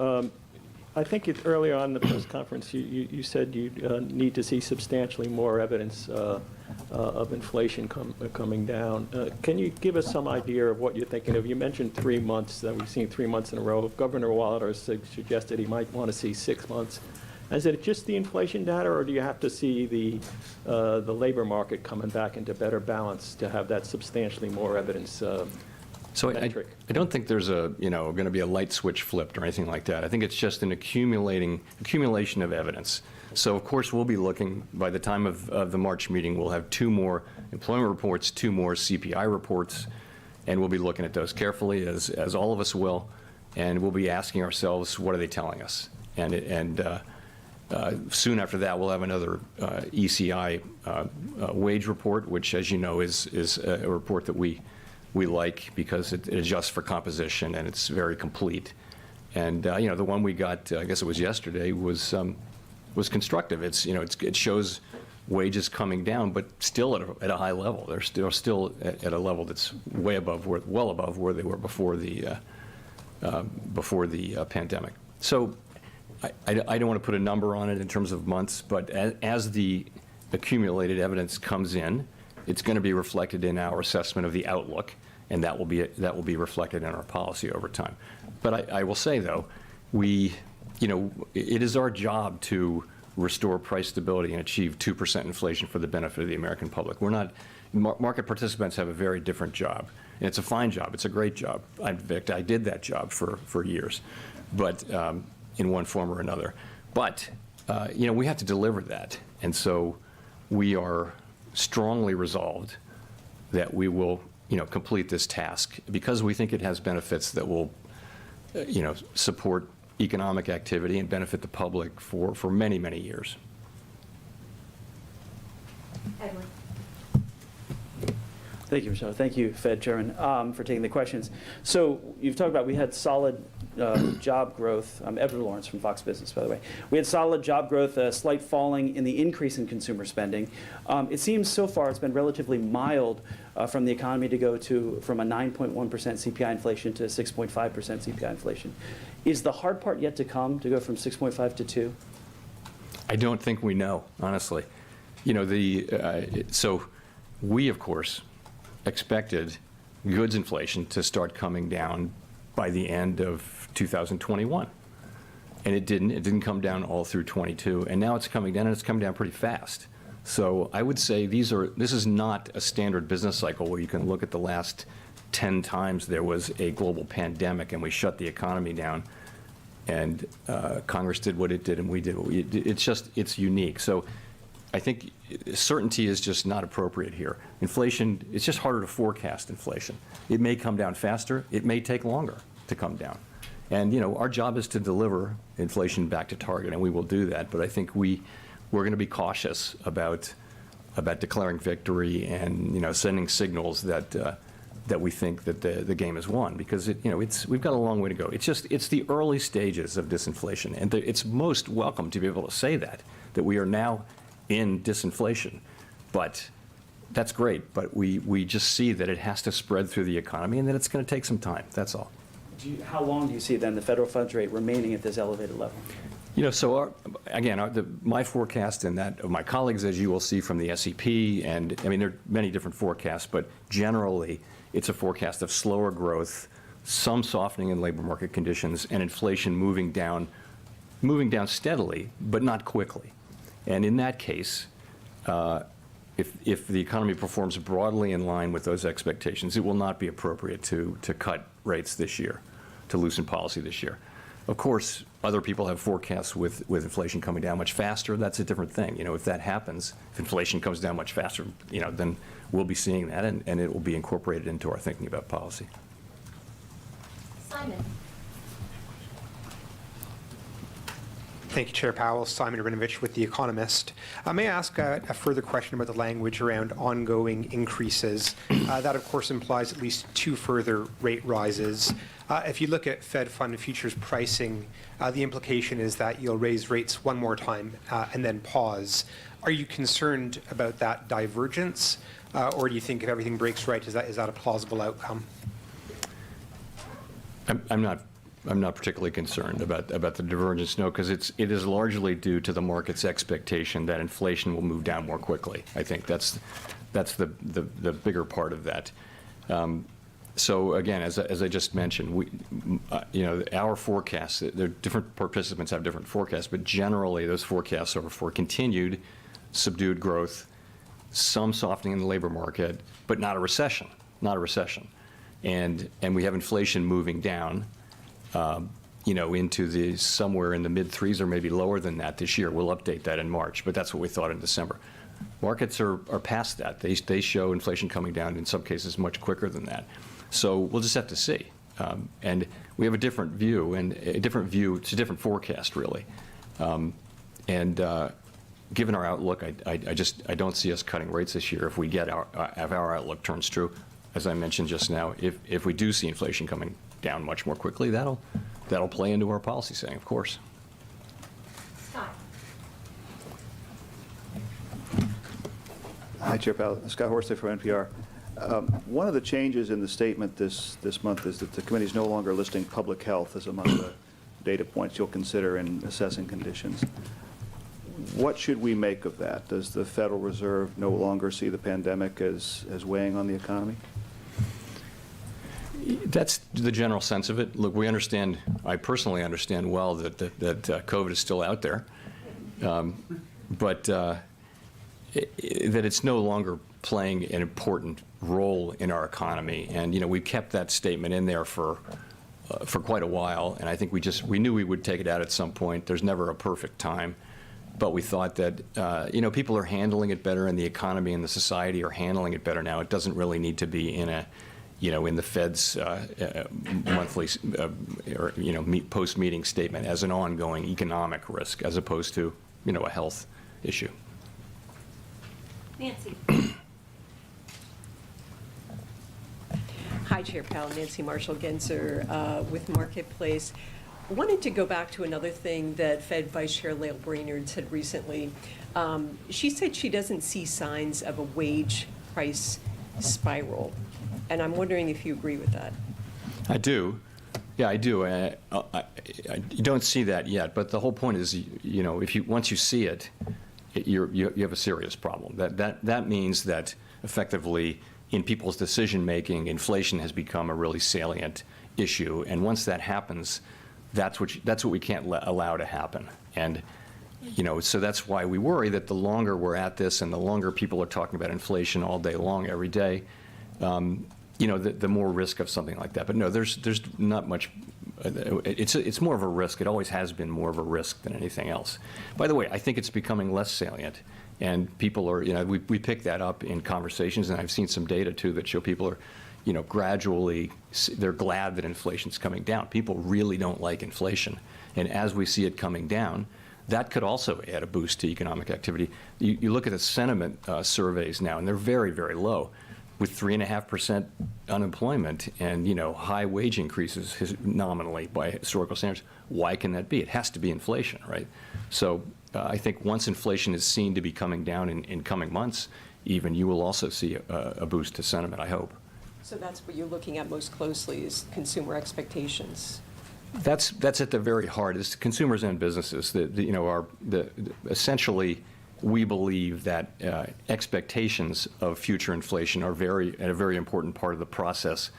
I think earlier on in the press conference, you said you need to see substantially more evidence of inflation coming down. Can you give us some idea of what you're thinking of? You mentioned 3 months, that we've seen 3 months in a row. Governor Waller suggested he might want to see 6 months. Is it just the inflation data, or do you have to see the labor market coming back into better balance to have that substantially more evidence metric? I don't think there's going to be a light switch flipped or anything like that. I think it's just an accumulation of evidence. So of course we'll be looking, by the time of the March meeting, we'll have 2 more employment reports, 2 more CPI reports, and we'll be looking at those carefully, as all of us will, and we'll be asking ourselves, what are they telling us? And soon after that, we'll have another ECI wage report, which, as you know, is a report that we we like because it adjusts for composition and it's very complete. And the one we got, I guess it was yesterday, was constructive. It shows wages coming down, but still at a high level. They're still at a level that's well above where they were before the pandemic. So I don't want to put a number on it in terms of months, but as the accumulated evidence comes in, it's going to be reflected in our assessment of the outlook, and that will be reflected in our policy over time. But I will say, though, it is our job to restore price stability and achieve 2% inflation for the benefit of the American public. Market participants have a very different job. And it's a fine job. It's a great job. In fact, I did that job for years, but in one form or another. But, we have to deliver that. And so we are strongly resolved that we will, complete this task because we think it has benefits that will, support economic activity and benefit the public for many, many years. Edward. Thank you, Michelle. Thank you, Fed Chairman, for taking the questions. So you've talked about we had solid job growth. I'm Edward Lawrence from Fox Business, by the way. We had solid job growth, a slight falling in the increase in consumer spending. It seems so far it's been relatively mild from the economy to go from a 9.1% CPI inflation to 6.5% CPI inflation. Is the hard part yet to come, to go from 6.5 to 2? I don't think we know, honestly. So we, of course, expected goods inflation to start coming down by the end of 2021. And it didn't. It didn't come down all through 22. And now it's coming down, and it's coming down pretty fast. So I would say this is not a standard business cycle where you can look at the last 10 times there was a global pandemic and we shut the economy down and Congress did what it did and we did what we did. It's unique. So I think certainty is just not appropriate here. Inflation, it's just harder to forecast inflation. It may come down faster. It may take longer to come down. And, our job is to deliver inflation back to target, and we will do that. But I think we're going to be cautious about declaring victory and, sending signals that we think that the game is won, because we've got a long way to go. It's the early stages of disinflation, and it's most welcome to be able to say that we are now in disinflation. But that's great, but we just see that it has to spread through the economy and that it's going to take some time. That's all. How long do you see then the federal funds rate remaining at this elevated level? So my forecast and that of my colleagues, as you will see from the SEP, and there are many different forecasts, but generally it's a forecast of slower growth, some softening in labor market conditions, and inflation moving down steadily, but not quickly. And in that case, if the economy performs broadly in line with those expectations, it will not be appropriate to cut rates this year, to loosen policy this year. Of course, other people have forecasts with inflation coming down much faster. That's a different thing. If that happens, if inflation comes down much faster, then we'll be seeing that, and it will be incorporated into our thinking about policy. Simon. Thank you, Chair Powell. Simon Rabinovich with The Economist. May I ask a further question about the language around ongoing increases? That, of course, implies at least 2 further rate rises. If you look at Fed Fund futures pricing, the implication is that you'll raise rates one more time and then pause. Are you concerned about that divergence, or do you think if everything breaks right, is that a plausible outcome? I'm not particularly concerned about the divergence, no, because it is largely due to the market's expectation that inflation will move down more quickly. I think that's the bigger part of that. So again, as I just mentioned, our forecasts, different participants have different forecasts, but generally those forecasts are for continued subdued growth, some softening in the labor market, but not a recession, and we have inflation moving down. Into somewhere in the mid-3s or maybe lower than that this year. We'll update that in March, but that's what we thought in December. Markets are past that. They show inflation coming down in some cases much quicker than that. So we'll just have to see. And we have a different view, it's a different forecast, really. Given our outlook, I don't see us cutting rates this year if our outlook turns true. as I mentioned just now, if we do see inflation coming down much more quickly, that'll play into our policy setting, of course. Hi, Chair Powell. Scott Horsley from NPR. One of the changes in the statement this month is that the committee is no longer listing public health as among the data points you'll consider in assessing conditions. What should we make of that? Does the Federal Reserve no longer see the pandemic as weighing on the economy? That's the general sense of it. Look, we understand, I personally understand well that COVID is still out there, but that it's no longer playing an important role in our economy. And, we kept that statement in there for quite a while, and I think we knew we would take it out at some point. There's never a perfect time, but we thought that, people are handling it better, and the economy and the society are handling it better now. It doesn't really need to be in in the Fed's monthly or post-meeting statement as an ongoing economic risk, as opposed to a health issue. Nancy. Hi, Chair Powell. Nancy Marshall-Genzer with Marketplace. I wanted to go back to another thing that Fed Vice Chair Lael Brainerd said recently. She said she doesn't see signs of a wage price spiral. And I'm wondering if you agree with that. I do. Yeah, I do. You don't see that yet, but the whole point is, once you see it, you have a serious problem. That means that effectively, in people's decision making, inflation has become a really salient issue, and once that happens, that's what we can't allow to happen. And so that's why we worry that the longer we're at this, and the longer people are talking about inflation all day long, every day, the more risk of something like that. But no, there's not much. It's more of a risk. It always has been more of a risk than anything else. By the way, I think it's becoming less salient, and people are, we pick that up in conversations, and I've seen some data too that show people are, gradually, they're glad that inflation's coming down. People really don't like inflation, and as we see it coming down, that could also add a boost to economic activity. You look at the sentiment surveys now, and they're very, very low. With 3.5% unemployment and high wage increases nominally by historical standards, why can that be? It has to be inflation, right? So I think once inflation is seen to be coming down in coming months, even, you will also see a boost to sentiment, I hope. So that's what you're looking at most closely is consumer expectations. That's at the very heart. It's consumers and businesses essentially. We believe that expectations of future inflation are a very important part of the process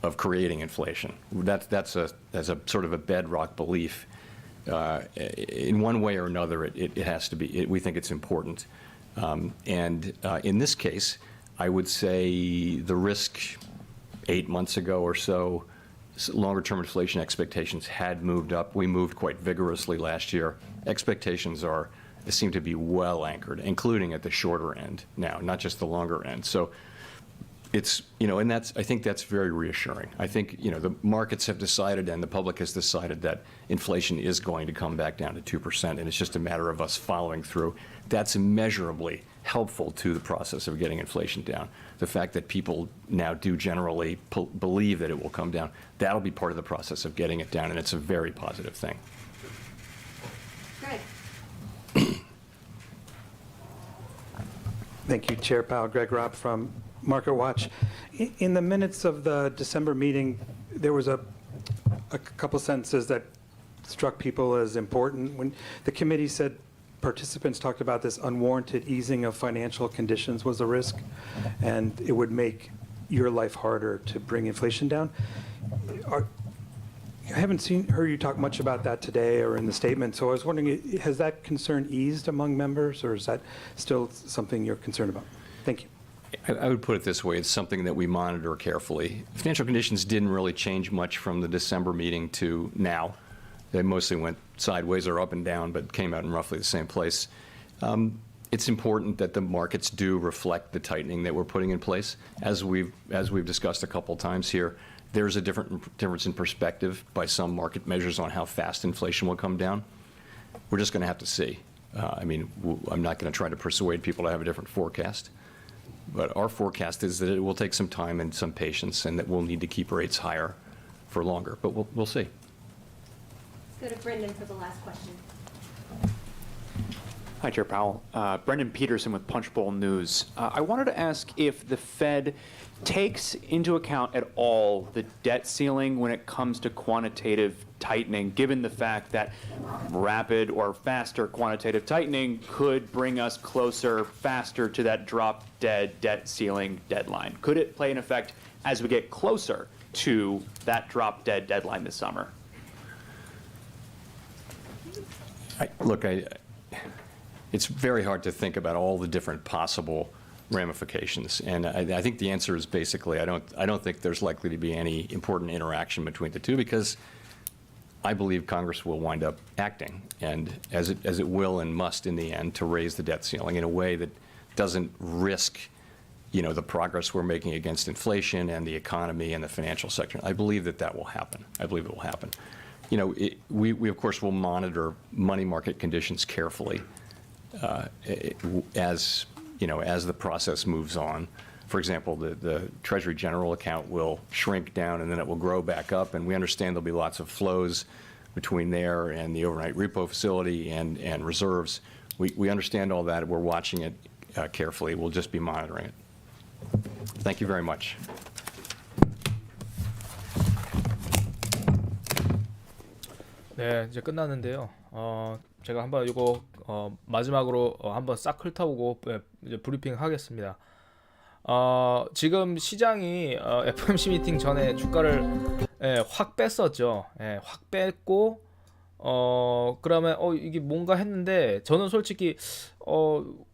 of creating inflation. That's a sort of a bedrock belief. In one way or another, it has to be. We think it's important. And in this case, I would say the risk 8 months ago or so, longer-term inflation expectations had moved up. We moved quite vigorously last year. Expectations seem to be well anchored, including at the shorter end now, not just the longer end. So it's, and I think that's very reassuring. I think, the markets have decided and the public has decided that inflation is going to come back down to 2%, and it's just a matter of us following through. That's immeasurably helpful to the process of getting inflation down. The fact that people now do generally believe that it will come down, that'll be part of the process of getting it down, and it's a very positive thing. Greg. Thank you, Chair Powell. Greg Robb from Market Watch. In the minutes of the December meeting, there was a couple sentences that struck people as important. When the committee said participants talked about this unwarranted easing of financial conditions was a risk, and it would make your life harder to bring inflation down. I haven't heard you talk much about that today or in the statement, so I was wondering, has that concern eased among members, or is that still something you're concerned about? Thank you. I would put it this way. It's something that we monitor carefully. Financial conditions didn't really change much from the December meeting to now. They mostly went sideways or up and down, but came out in roughly the same place. It's important that the markets do reflect the tightening that we're putting in place. As we've discussed a couple times here, there's a difference in perspective by some market measures on how fast inflation will come down. We're just going to have to see. I'm not going to try to persuade people to have a different forecast. But our forecast is that it will take some time and some patience, and that we'll need to keep rates higher for longer. But we'll see. Let's go to Brendan for the last question. Hi, Chair Powell. Brendan Peterson with Punchbowl News. I wanted to ask if the Fed takes into account at all the debt ceiling when it comes to quantitative tightening, given the fact that rapid or faster quantitative tightening could bring us closer, faster to that drop-dead debt ceiling deadline. Could it play an effect as we get closer to that drop-dead deadline this summer? It's very hard to think about all the different possible ramifications, and I think the answer is basically I don't think there's likely to be any important interaction between the two, because I believe Congress will wind up acting, and as it will and must in the end, to raise the debt ceiling in a way that doesn't risk, the progress we're making against inflation and the economy and the financial sector. I believe that will happen. I believe it will happen. We of course will monitor money market conditions carefully as the process moves on. For example, the Treasury General account will shrink down and then it will grow back up, and we understand there'll be lots of flows between there and the overnight repo facility and reserves. We understand all that. We're watching it carefully. We'll just be monitoring it. Thank you very much. 네, 이제 끝났는데요. 제가 한번 이거 마지막으로 한번 싹 훑어보고 이제 브리핑 하겠습니다. 지금 시장이 FOMC 미팅 전에 주가를 확 뺐었죠. 확 뺐고 그러면 이게 뭔가 했는데, 저는 솔직히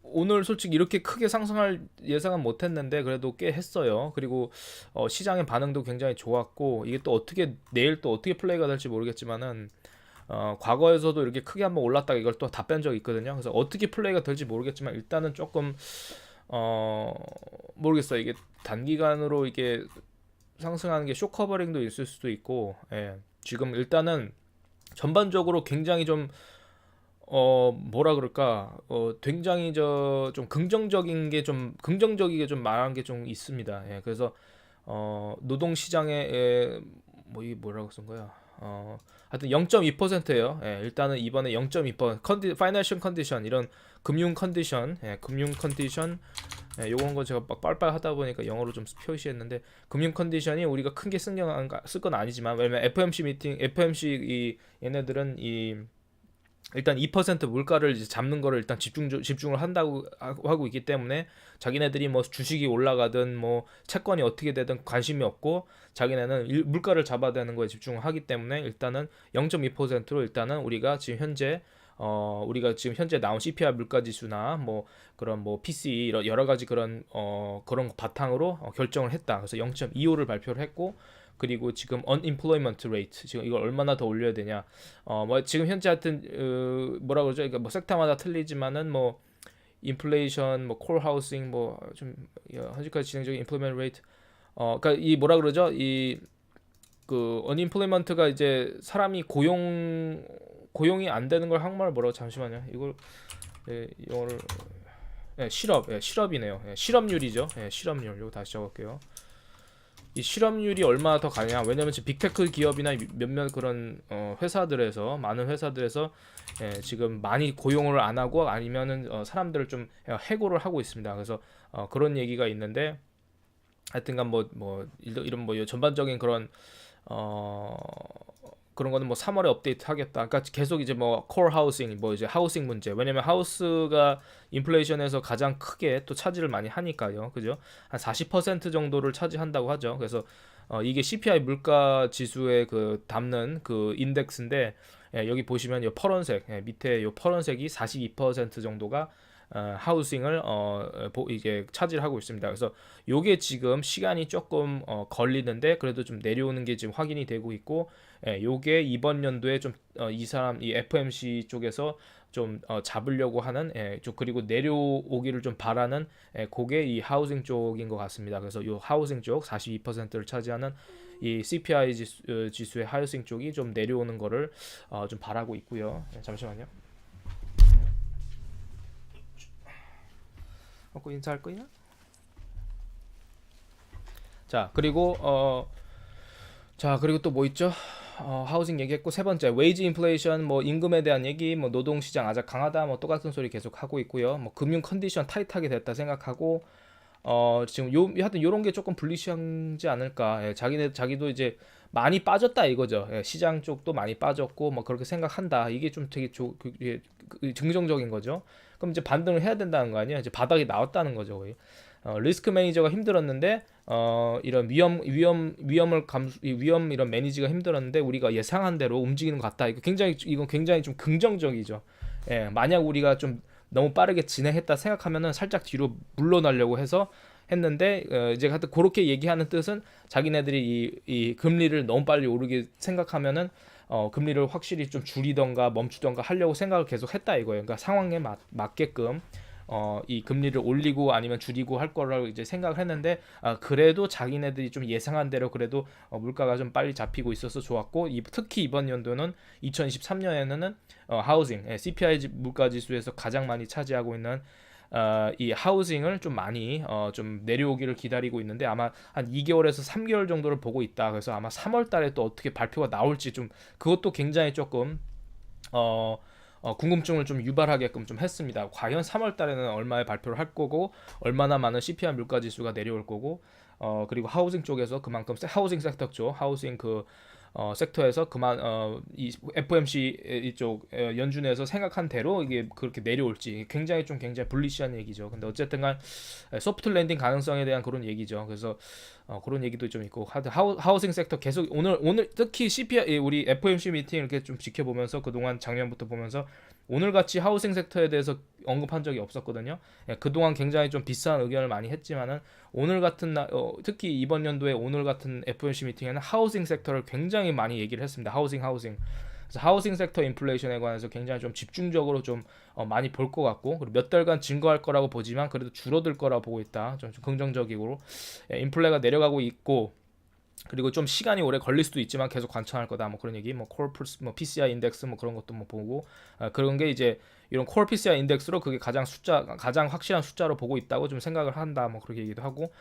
오늘 솔직히 이렇게 크게 상승할 예상은 못했는데 그래도 꽤 했어요. 그리고 시장의 반응도 굉장히 좋았고, 이게 또 내일 또 어떻게 플레이가 될지 모르겠지만은 과거에서도 이렇게 크게 한번 올랐다가 이걸 또 다 뺀 적이 있거든요. 그래서 어떻게 플레이가 될지 모르겠지만 일단은 조금 모르겠어요. 이게 단기간으로 이게 상승하는 게 쇼 커버링도 있을 수도 있고, 지금 일단은 전반적으로 굉장히 좀 뭐라 그럴까, 굉장히 좀 긍정적이게 좀 말한 게 좀 있습니다. 그래서 노동 시장에 이게 뭐라고 쓴 거야? 하여튼 0.2%예요. 일단은 이번에 0.2% 파이낸셜 컨디션, 이런 금융 컨디션, 요런 거 제가 막 빨빨 하다 보니까 영어로 좀 표시했는데, 금융 컨디션이 우리가 큰 게 쓸 건 아니지만, 왜냐면 FOMC 얘네들은 일단 2% 물가를 이제 잡는 거를 일단 집중을 한다고 하고 있기 때문에, 자기네들이 뭐 주식이 올라가든 뭐 채권이 어떻게 되든 관심이 없고, 자기네는 물가를 잡아야 되는 거에 집중을 하기 때문에 일단은 0.2%로 일단은 우리가 지금 현재 나온 CPI 물가 지수나 뭐 그런 뭐 PCE 여러 가지 그런 거 바탕으로 결정을 했다. 그래서 0.25를 발표를 했고, 그리고 지금 unemployment rate, 지금 이걸 얼마나 더 올려야 되냐, 뭐 지금 현재 하여튼 뭐라 그러죠? 그러니까 뭐 섹터마다 틀리지만은 뭐 인플레이션, 뭐 콜 하우싱, 뭐 좀 현재까지 진행적인 employment rate, 그러니까 이 뭐라 그러죠? 그 unemployment가 이제 사람이 고용이 안 되는 걸 한국말로 뭐라고, 잠시만요. 이걸 영어를 실업이네요. 실업률이죠. 실업률. 이거 다시 적을게요. 이 실업률이 얼마나 더 가냐, 왜냐면 지금 빅테크 기업이나 몇몇 그런 회사들에서, 많은 회사들에서 지금 많이 고용을 안 하고 아니면은 사람들을 좀 해고를 하고 있습니다. 그래서 그런 얘기가 있는데, 하여튼간 이런 뭐 전반적인 그런 그런 거는 뭐 3월에 업데이트 하겠다. 그러니까 계속 이제 뭐 콜 하우싱, 뭐 이제 하우싱 문제. 왜냐면 하우스가 인플레이션에서 가장 크게 또 차지를 많이 하니까요. 그죠? 한 40% 정도를 차지한다고 하죠. 그래서 이게 CPI 물가 지수에 그 담는 그 인덱스인데, 여기 보시면 이 파란색, 밑에 이 파란색이 42% 정도가 하우싱을 이게 차지를 하고 있습니다. 그래서 요게 지금 시간이 조금 걸리는데 그래도 좀 내려오는 게 지금 확인이 되고 있고, 요게 이번 연도에 좀 이 FOMC 쪽에서 좀 잡으려고 하는, 좀 그리고 내려오기를 좀 바라는, 그게 이 하우싱 쪽인 것 같습니다. 그래서 요 하우싱 쪽 42%를 차지하는 이 CPI 지수의 하우싱 쪽이 좀 내려오는 거를 좀 바라고 있고요. 잠시만요. 인사할 거냐? 자, 그리고 그리고 또 뭐 있죠? 하우징 얘기했고, 세 번째 웨이지 인플레이션, 뭐 임금에 대한 얘기, 뭐 노동 시장 아직 강하다, 뭐 똑같은 소리 계속 하고 있고요. 뭐 금융 컨디션 타이트하게 됐다 생각하고, 지금 하여튼 요런 게 조금 불리시하지 않을까. 예, 자기도 이제 많이 빠졌다 이거죠. 예, 시장 쪽도 많이 빠졌고 뭐 그렇게 생각한다. 이게 좀 되게 긍정적인 거죠. 그럼 이제 반등을 해야 된다는 거 아니에요? 이제 바닥이 나왔다는 거죠, 거의. 리스크 매니저가 힘들었는데 이런 위험 이런 매니지가 힘들었는데 우리가 예상한 대로 움직이는 것 같다. 이건 굉장히 좀 긍정적이죠. 예, 만약 우리가 좀 너무 빠르게 진행했다 생각하면은 살짝 뒤로 물러나려고 해서 했는데 이제 하여튼 그렇게 얘기하는 뜻은 자기네들이 이 금리를 너무 빨리 오르게 생각하면은 금리를 확실히 좀 줄이던가 멈추던가 하려고 생각을 계속 했다 이거예요. 그러니까 상황에 맞게끔 이 금리를 올리고 아니면 줄이고 할 거라고 이제 생각을 했는데 그래도 자기네들이 좀 예상한 대로 그래도 물가가 좀 빨리 잡히고 있어서 좋았고 특히 이번 연도는 2023년에는 하우징 CPI 물가 지수에서 가장 많이 차지하고 있는 이 하우징을 좀 많이 좀 내려오기를 기다리고 있는데 아마 한 2개월에서 3개월 정도를 보고 있다. 그래서 아마 3월 달에 또 어떻게 발표가 나올지 좀 그것도 굉장히 조금 궁금증을 좀 유발하게끔 좀 했습니다. 과연 3월 달에는 얼마의 발표를 할 거고 얼마나 많은 CPI 물가 지수가 내려올 거고 그리고 하우징 쪽에서 그만큼 하우징 섹터 쪽 하우징 섹터에서 이 FOMC 이쪽 연준에서 생각한 대로 이게 그렇게 내려올지 굉장히 불리시한 얘기죠. 근데 어쨌든간 소프트 랜딩 가능성에 대한 그런 얘기죠. 그래서 그런 얘기도 좀 있고 하우징 섹터 계속 오늘 특히 CPI 우리 FOMC 미팅 이렇게 좀 지켜보면서 그동안 작년부터 보면서 오늘 같이 하우징 섹터에 대해서 언급한 적이 없었거든요. 그동안 굉장히 좀 비싼 의견을 많이 했지만은 오늘 같은 특히 이번 연도에 오늘 같은 FOMC 미팅에는 하우징 섹터를 굉장히 많이 얘기를 했습니다. 하우징. 그래서 하우징 섹터 인플레이션에 관해서 굉장히 좀 집중적으로 좀 많이 볼 것 같고 그리고 몇 달간 증가할 거라고 보지만 그래도 줄어들 거라고 보고 있다. 좀 긍정적으로 인플레가 내려가고 있고 그리고 좀 시간이 오래 걸릴 수도 있지만 계속 관찰할 거다. 뭐 그런 얘기, 뭐 코어플스, 뭐 PCI 인덱스 뭐 그런 것도 뭐 보고 그런 게 이제 이런 코어 PCI 인덱스로 그게 가장 확실한 숫자로 보고 있다고 좀 생각을 한다. 뭐 그렇게 얘기도 하고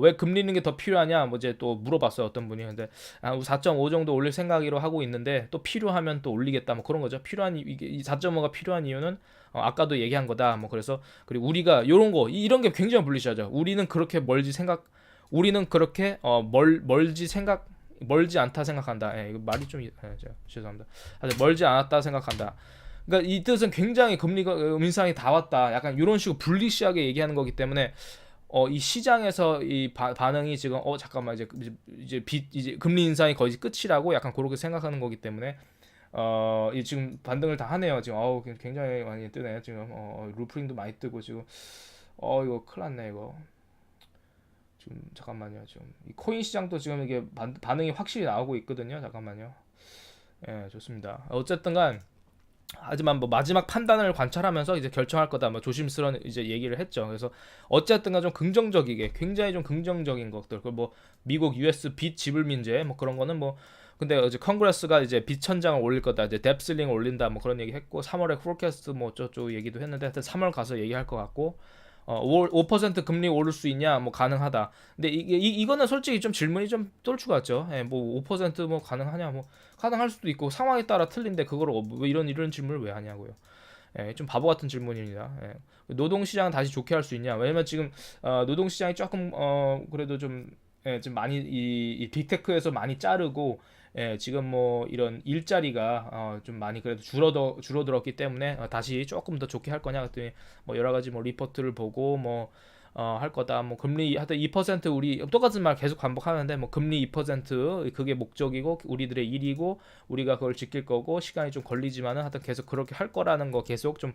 왜 금리는 게 더 필요하냐? 뭐 이제 또 물어봤어요 어떤 분이. 근데 4.5 정도 올릴 생각으로 하고 있는데 또 필요하면 또 올리겠다. 뭐 그런 거죠. 이게 4.5가 필요한 이유는 아까도 얘기한 거다. 뭐 그래서 그리고 우리가 이런 게 굉장히 불리시하죠. 우리는 그렇게 멀지 않다 생각한다. 이거 말이 좀 죄송합니다. 멀지 않았다 생각한다. 그러니까 이 뜻은 굉장히 금리가 인상이 다 왔다. 약간 이런 식으로 불리시하게 얘기하는 거기 때문에 이 시장에서 이 반응이 지금 잠깐만 이제 금리 인상이 거의 끝이라고 약간 그렇게 생각하는 거기 때문에 지금 반등을 다 하네요. 지금 굉장히 많이 뜨네. 지금 루프링도 많이 뜨고 지금 이거 큰일 났네 이거. 지금 잠깐만요. 지금 이 코인 시장도 지금 이게 반응이 확실히 나오고 있거든요. 잠깐만요. 예, 좋습니다. 어쨌든간 하지만 뭐 마지막 판단을 관찰하면서 이제 결정할 거다. 뭐 조심스러운 이제 얘기를 했죠. 그래서 어쨌든간 좀 긍정적이게 굉장히 좀 긍정적인 것들. 뭐 미국 US 빚 지불 문제 뭐 그런 거는 뭐 근데 어제 컨그레스가 이제 빚 천장을 올릴 거다. 이제 뎁슬링을 올린다. 뭐 그런 얘기 했고 3월에 포캐스트 뭐 어쩌고 얘기도 했는데 하여튼 3월 가서 얘기할 것 같고 5% 금리 오를 수 있냐? 뭐 가능하다. 근데 이거는 솔직히 좀 질문이 좀 똘추 같죠. 뭐 5% 가능하냐? 뭐 가능할 수도 있고 상황에 따라 틀린데 그걸 왜 이런 질문을 왜 하냐고요. 좀 바보 같은 질문입니다. 노동시장 다시 좋게 할 수 있냐? 왜냐면 지금 노동시장이 조금 그래도 좀 많이 이 빅테크에서 많이 자르고 지금 뭐 이런 일자리가 좀 많이 그래도 줄어들었기 때문에 다시 조금 더 좋게 할 거냐 그랬더니 뭐 여러 가지 뭐 리포트를 보고 뭐 할 거다. 뭐 금리 하여튼 2% 우리 똑같은 말 계속 반복하는데 뭐 금리 2% 그게 목적이고 우리들의 일이고 우리가 그걸 지킬 거고 시간이 좀 걸리지만은 하여튼 계속 그렇게 할 거라는 거 계속 좀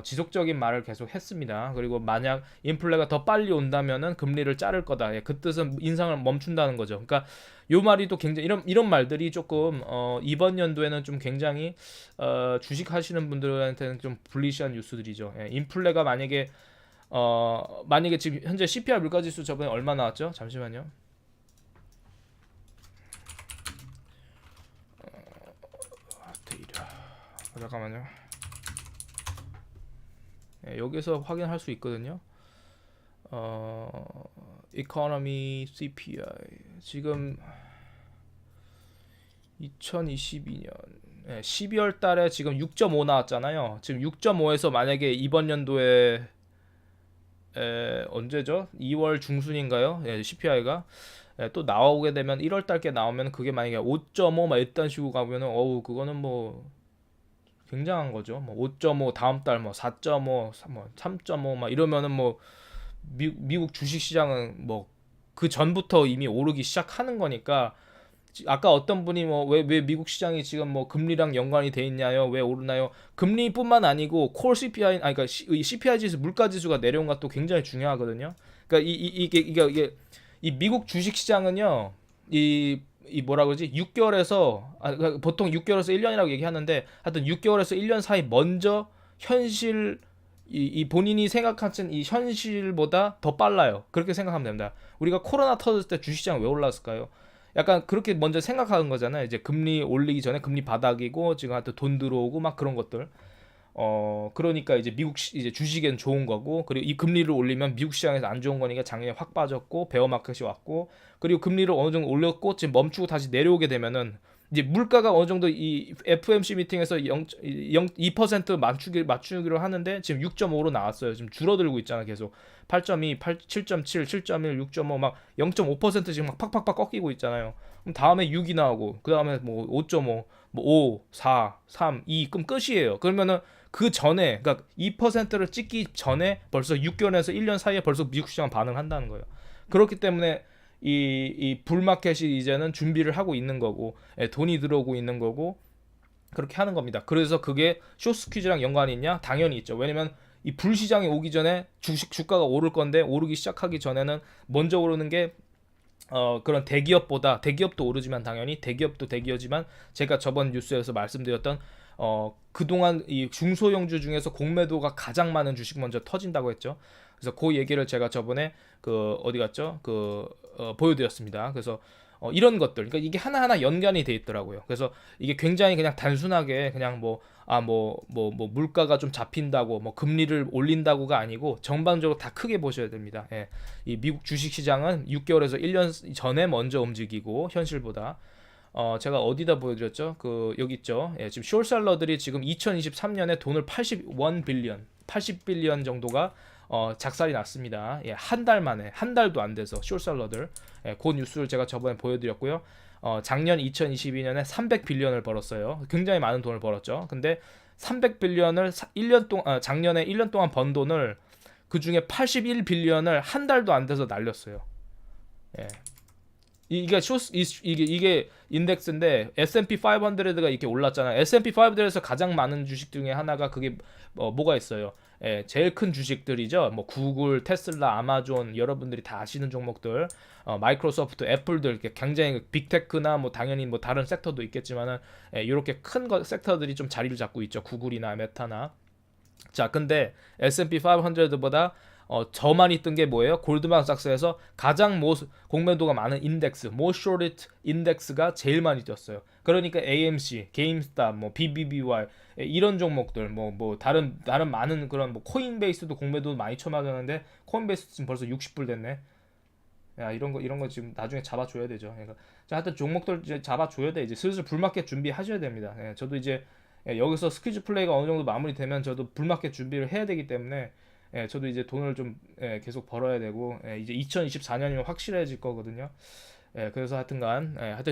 지속적인 말을 계속 했습니다. 그리고 만약 인플레가 더 빨리 온다면은 금리를 자를 거다. 그 뜻은 인상을 멈춘다는 거죠. 그러니까 요 말이 또 굉장히 이런 말들이 조금 이번 연도에는 좀 굉장히 주식 하시는 분들한테는 좀 불리시한 뉴스들이죠. 인플레가 만약에 지금 현재 CPI 물가지수 저번에 얼마 나왔죠? 잠시만요. 잠깐만요. 여기서 확인할 수 있거든요. 이코노미 CPI 지금 2022년 12월 달에 지금 6.5 나왔잖아요. 지금 6.5에서 만약에 이번 연도에 언제죠? 2월 중순인가요? CPI가 또 나오게 되면 1월 달께 나오면 그게 만약에 5.5 막 이딴 식으로 가면은 어우 그거는 뭐 굉장한 거죠. 뭐 5.5 다음 달 뭐 4.5, 뭐 3.5 막 이러면은 뭐 미국 주식 시장은 뭐 그 전부터 이미 오르기 시작하는 거니까 아까 어떤 분이 뭐 왜 미국 시장이 지금 뭐 금리랑 연관이 돼 있냐요? 왜 오르나요? 금리뿐만 아니고 콜 CPI 아니 그러니까 CPI 지수 물가 지수가 내려온 것도 굉장히 중요하거든요. 그러니까 이게 이 미국 주식 시장은요. 이 뭐라 그러지? 6개월에서 그러니까 보통 6개월에서 1년이라고 얘기하는데 하여튼 6개월에서 1년 사이 먼저 현실 이 본인이 생각하는 이 현실보다 더 빨라요. 그렇게 생각하면 됩니다. 우리가 코로나 터졌을 때 주식시장 왜 올랐을까요? 약간 그렇게 먼저 생각하는 거잖아요. 이제 금리 올리기 전에 금리 바닥이고 지금 하여튼 돈 들어오고 막 그런 것들. 그러니까 이제 미국 이제 주식엔 좋은 거고 그리고 이 금리를 올리면 미국 시장에서 안 좋은 거니까 작년에 확 빠졌고 베어 마켓이 왔고 그리고 금리를 어느 정도 올렸고 지금 멈추고 다시 내려오게 되면은 이제 물가가 어느 정도 이 FOMC 미팅에서 2% 맞추기로 하는데 지금 6.5로 나왔어요. 지금 줄어들고 있잖아 계속 8.2, 7.7, 7.1, 6.5 막 0.5% 지금 막 팍팍팍 꺾이고 있잖아요. 그럼 다음에 6이 나오고 그 다음에 뭐 5.5, 뭐 5, 4, 3, 2 그럼 끝이에요. 그러면은 그 전에 그러니까 2%를 찍기 전에 벌써 6개월에서 1년 사이에 벌써 미국 시장 반응한다는 거예요. 그렇기 때문에 이 불마켓이 이제는 준비를 하고 있는 거고 돈이 들어오고 있는 거고 그렇게 하는 겁니다. 그래서 그게 쇼스퀴즈랑 연관이 있냐? 당연히 있죠. 왜냐면 이 불시장이 오기 전에 주가가 오를 건데 오르기 시작하기 전에는 먼저 오르는 게 그런 대기업보다 대기업도 오르지만 당연히 대기업도 대기업이지만 제가 저번 뉴스에서 말씀드렸던 그동안 이 중소형주 중에서 공매도가 가장 많은 주식 먼저 터진다고 했죠. 그래서 그 얘기를 제가 저번에 그 어디 갔죠? 보여드렸습니다. 그래서 이런 것들, 그러니까 이게 하나하나 연관이 돼 있더라고요. 그래서 이게 굉장히 그냥 단순하게 그냥 물가가 좀 잡힌다고, 뭐 금리를 올린다고가 아니고 전반적으로 다 크게 보셔야 됩니다. 예. 이 미국 주식 시장은 6개월에서 1년 전에 먼저 움직이고 현실보다. 제가 어디다 보여드렸죠? 여기 있죠. 예, 지금 숏셀러들이 지금 2023년에 돈을 80빌리언 정도가 작살이 났습니다. 예, 한 달 만에 한 달도 안 돼서 숏셀러들. 예, 그 뉴스를 제가 저번에 보여드렸고요. 작년 2022년에 300빌리언을 벌었어요. 굉장히 많은 돈을 벌었죠. 근데 300빌리언을 1년 동안 작년에 1년 동안 번 돈을 그 중에 81빌리언을 한 달도 안 돼서 날렸어요. 예. 이게 인덱스인데 S&P 500가 이렇게 올랐잖아요. S&P 500에서 가장 많은 주식 중에 하나가 그게 뭐가 있어요? 예, 제일 큰 주식들이죠. 뭐 구글, 테슬라, 아마존 여러분들이 다 아시는 종목들, 마이크로소프트, 애플들 이렇게 굉장히 빅테크나 뭐 당연히 뭐 다른 섹터도 있겠지만은 이렇게 큰 섹터들이 좀 자리를 잡고 있죠. 구글이나 메타나. 자, 근데 S&P 500보다 저 많이 뜬 게 뭐예요? 골드만삭스에서 가장 공매도가 많은 인덱스, most shorted 인덱스가 제일 많이 뛰었어요. 그러니까 AMC, 게임스탑, 뭐 BBBY 이런 종목들, 뭐 다른 많은 그런 뭐 코인베이스도 공매도 많이 쳐맞았는데 코인베이스 지금 벌써 60불 됐네. 야, 이런 거 지금 나중에 잡아줘야 되죠. 그러니까 하여튼 종목들 이제 잡아줘야 돼. 이제 슬슬 불마켓 준비하셔야 됩니다. 예, 저도 이제 여기서 스퀴즈 플레이가 어느 정도 마무리되면 저도 불마켓 준비를 해야 되기 때문에. 예, 저도 이제 돈을 좀 계속 벌어야 되고 이제 2024년이면 확실해질 거거든요. 그래서 하여튼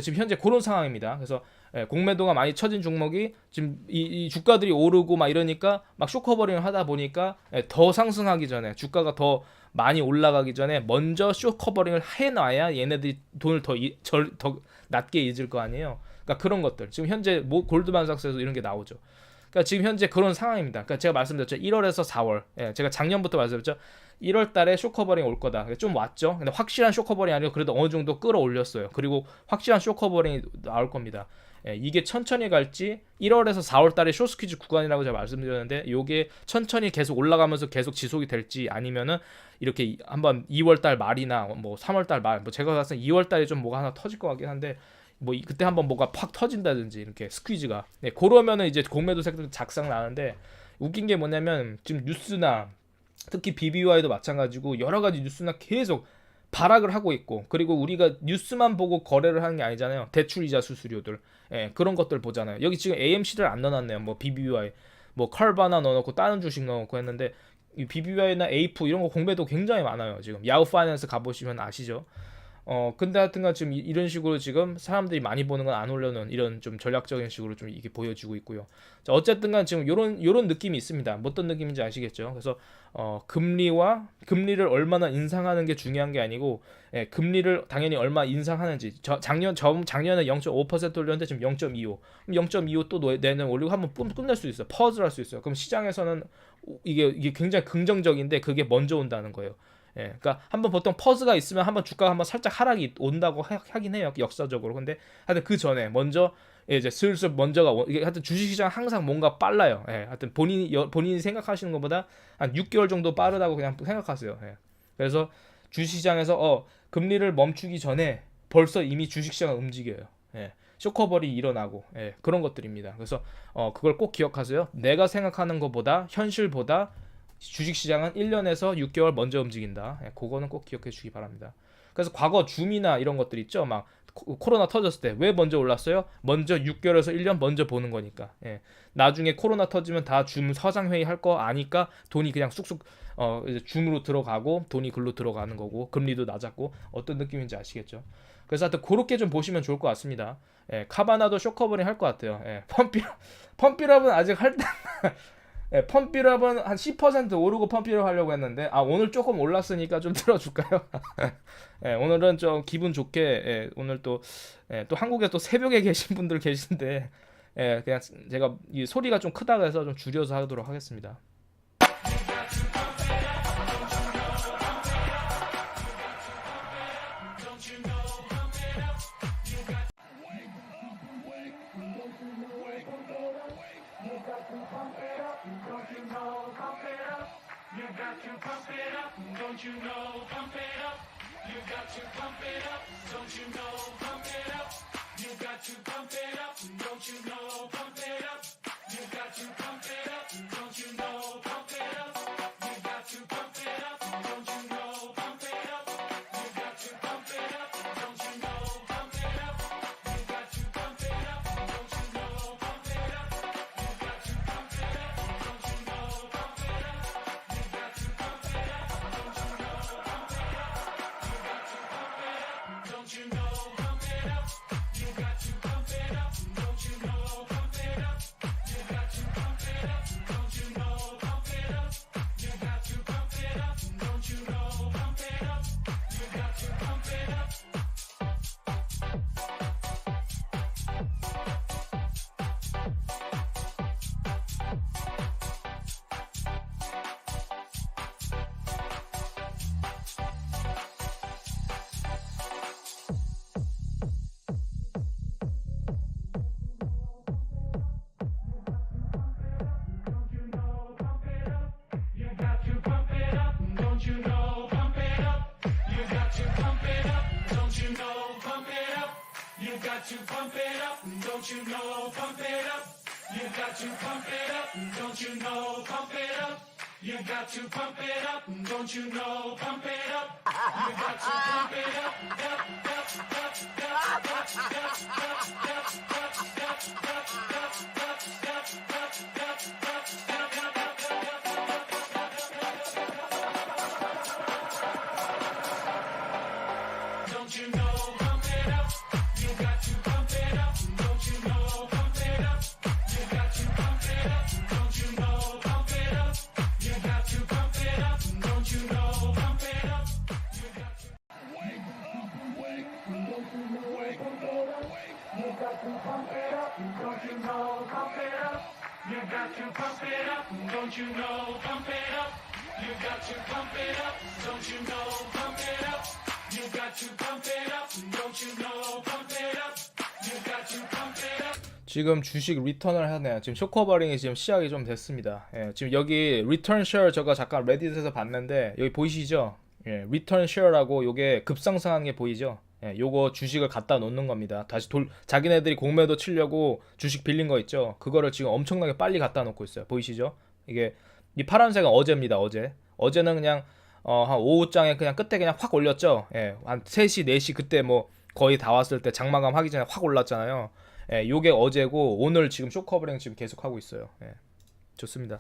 지금 현재 그런 상황입니다. 그래서 공매도가 많이 쳐진 종목이 지금 이 주가들이 오르고 막 이러니까 막 쇼커버링을 하다 보니까 더 상승하기 전에 주가가 더 많이 올라가기 전에 먼저 쇼커버링을 해놔야 얘네들이 돈을 더 낮게 잊을 거 아니에요. 그러니까 그런 것들 지금 현재 골드만삭스에서 이런 게 나오죠. 그러니까 지금 현재 그런 상황입니다. 그러니까 제가 말씀드렸죠. 1월에서 4월. 예, 제가 작년부터 말씀드렸죠. 1월 달에 쇼커버링 올 거다. 좀 왔죠. 근데 확실한 쇼커버링이 아니고 그래도 어느 정도 끌어올렸어요. 그리고 확실한 쇼커버링이 나올 겁니다. 예, 이게 천천히 갈지 1월에서 4월 달에 쇼스퀴즈 구간이라고 제가 말씀드렸는데 이게 천천히 계속 올라가면서 계속 지속이 될지 아니면은 이렇게 한번 2월 달 말이나 뭐 3월 달 말, 뭐 제가 봤을 때 2월 달에 좀 뭐가 하나 터질 것 같긴 한데 뭐 그때 한번 뭐가 팍 터진다든지 이렇게 스퀴즈가 그러면은 이제 공매도 섹터 작상 나는데 웃긴 게 뭐냐면 지금 뉴스나 특히 BBY도 마찬가지고 여러 가지 뉴스나 계속 발악을 하고 있고, 그리고 우리가 뉴스만 보고 거래를 하는 게 아니잖아요. 대출이자 수수료들, 예, 그런 것들 보잖아요. 여기 지금 AMC를 안 넣어놨네요. 뭐 BBY, 뭐 칼바나 넣어놓고 다른 주식 넣어놓고 했는데, 이 BBY나 에이프 이런 거 공매도 굉장히 많아요. 지금 야후 파이낸스 가보시면 아시죠? 근데 하여튼간 지금 이런 식으로 지금 사람들이 많이 보는 건 안 올려놓은 이런 좀 전략적인 식으로 좀 이게 보여지고 있고요. 자, 어쨌든간 지금 요런 느낌이 있습니다. 어떤 느낌인지 아시겠죠? 그래서 금리를 얼마나 인상하는 게 중요한 게 아니고, 예, 금리를 당연히 얼마 인상하는지. 작년에 0.5% 올렸는데 지금 0.25. 0.25 또 내년 올리고 한번 끝낼 수 있어요. 퍼즐 할 수 있어요. 그럼 시장에서는 이게 굉장히 긍정적인데 그게 먼저 온다는 거예요. 예, 그러니까 한번 보통 퍼즈가 있으면 한번 주가가 한번 살짝 하락이 온다고 하긴 해요, 역사적으로. 근데 하여튼 그 전에 먼저 이제 슬슬 이게 하여튼 주식시장 항상 뭔가 빨라요. 예, 하여튼 본인이 생각하시는 것보다 한 6개월 정도 빠르다고 그냥 생각하세요. 예. 그래서 주식시장에서 금리를 멈추기 전에 벌써 이미 주식시장은 움직여요. 예. 쇼커볼이 일어나고, 예, 그런 것들입니다. 그래서 그걸 꼭 기억하세요. 내가 생각하는 것보다 현실보다 주식시장은 1년에서 6개월 먼저 움직인다. 예, 그거는 꼭 기억해 주시기 바랍니다. 그래서 과거 줌이나 이런 것들 있죠. 막 코로나 터졌을 때 왜 먼저 올랐어요? 먼저 6개월에서 1년 먼저 보는 거니까. 예. 나중에 코로나 터지면 다 줌 서장회의 할 거 아니까 돈이 그냥 쑥쑥 이제 줌으로 들어가고 돈이 글로 들어가는 거고, 금리도 낮았고, 어떤 느낌인지 아시겠죠? 그래서 하여튼 그렇게 좀 보시면 좋을 것 같습니다. 예, 카바나도 쇼커버링 할 것 같아요. 예, 펌피럽은 아직 할 때 예, 펌피럽은 한 10% 오르고 펌피럽 하려고 했는데, 오늘 조금 올랐으니까 좀 들어줄까요? 예, 오늘은 좀 기분 좋게, 예, 오늘 또 한국에 또 새벽에 계신 분들 계신데, 예, 그냥 제가 이 소리가 좀 크다고 해서 좀 줄여서 하도록 하겠습니다. 지금 주식 리턴을 하네요. 지금 쇼커버링이 지금 시작이 좀 됐습니다. 예, 지금 여기 리턴 쉐어 제가 잠깐 레딧에서 봤는데 여기 보이시죠? 예, 리턴 쉐어라고 요게 급상승하는 게 보이죠? 예, 요거 주식을 갖다 놓는 겁니다. 다시 자기네들이 공매도 치려고 주식 빌린 거 있죠? 그거를 지금 엄청나게 빨리 갖다 놓고 있어요. 보이시죠? 이게 이 파란색은 어제입니다. 어제는 그냥 한 오후장에 그냥 끝에 그냥 확 올렸죠. 예, 한 3시, 4시 그때 뭐 거의 다 왔을 때 장마감 하기 전에 확 올랐잖아요. 예, 요게 어제고 오늘 지금 쇼커버링 지금 계속 하고 있어요. 예, 좋습니다.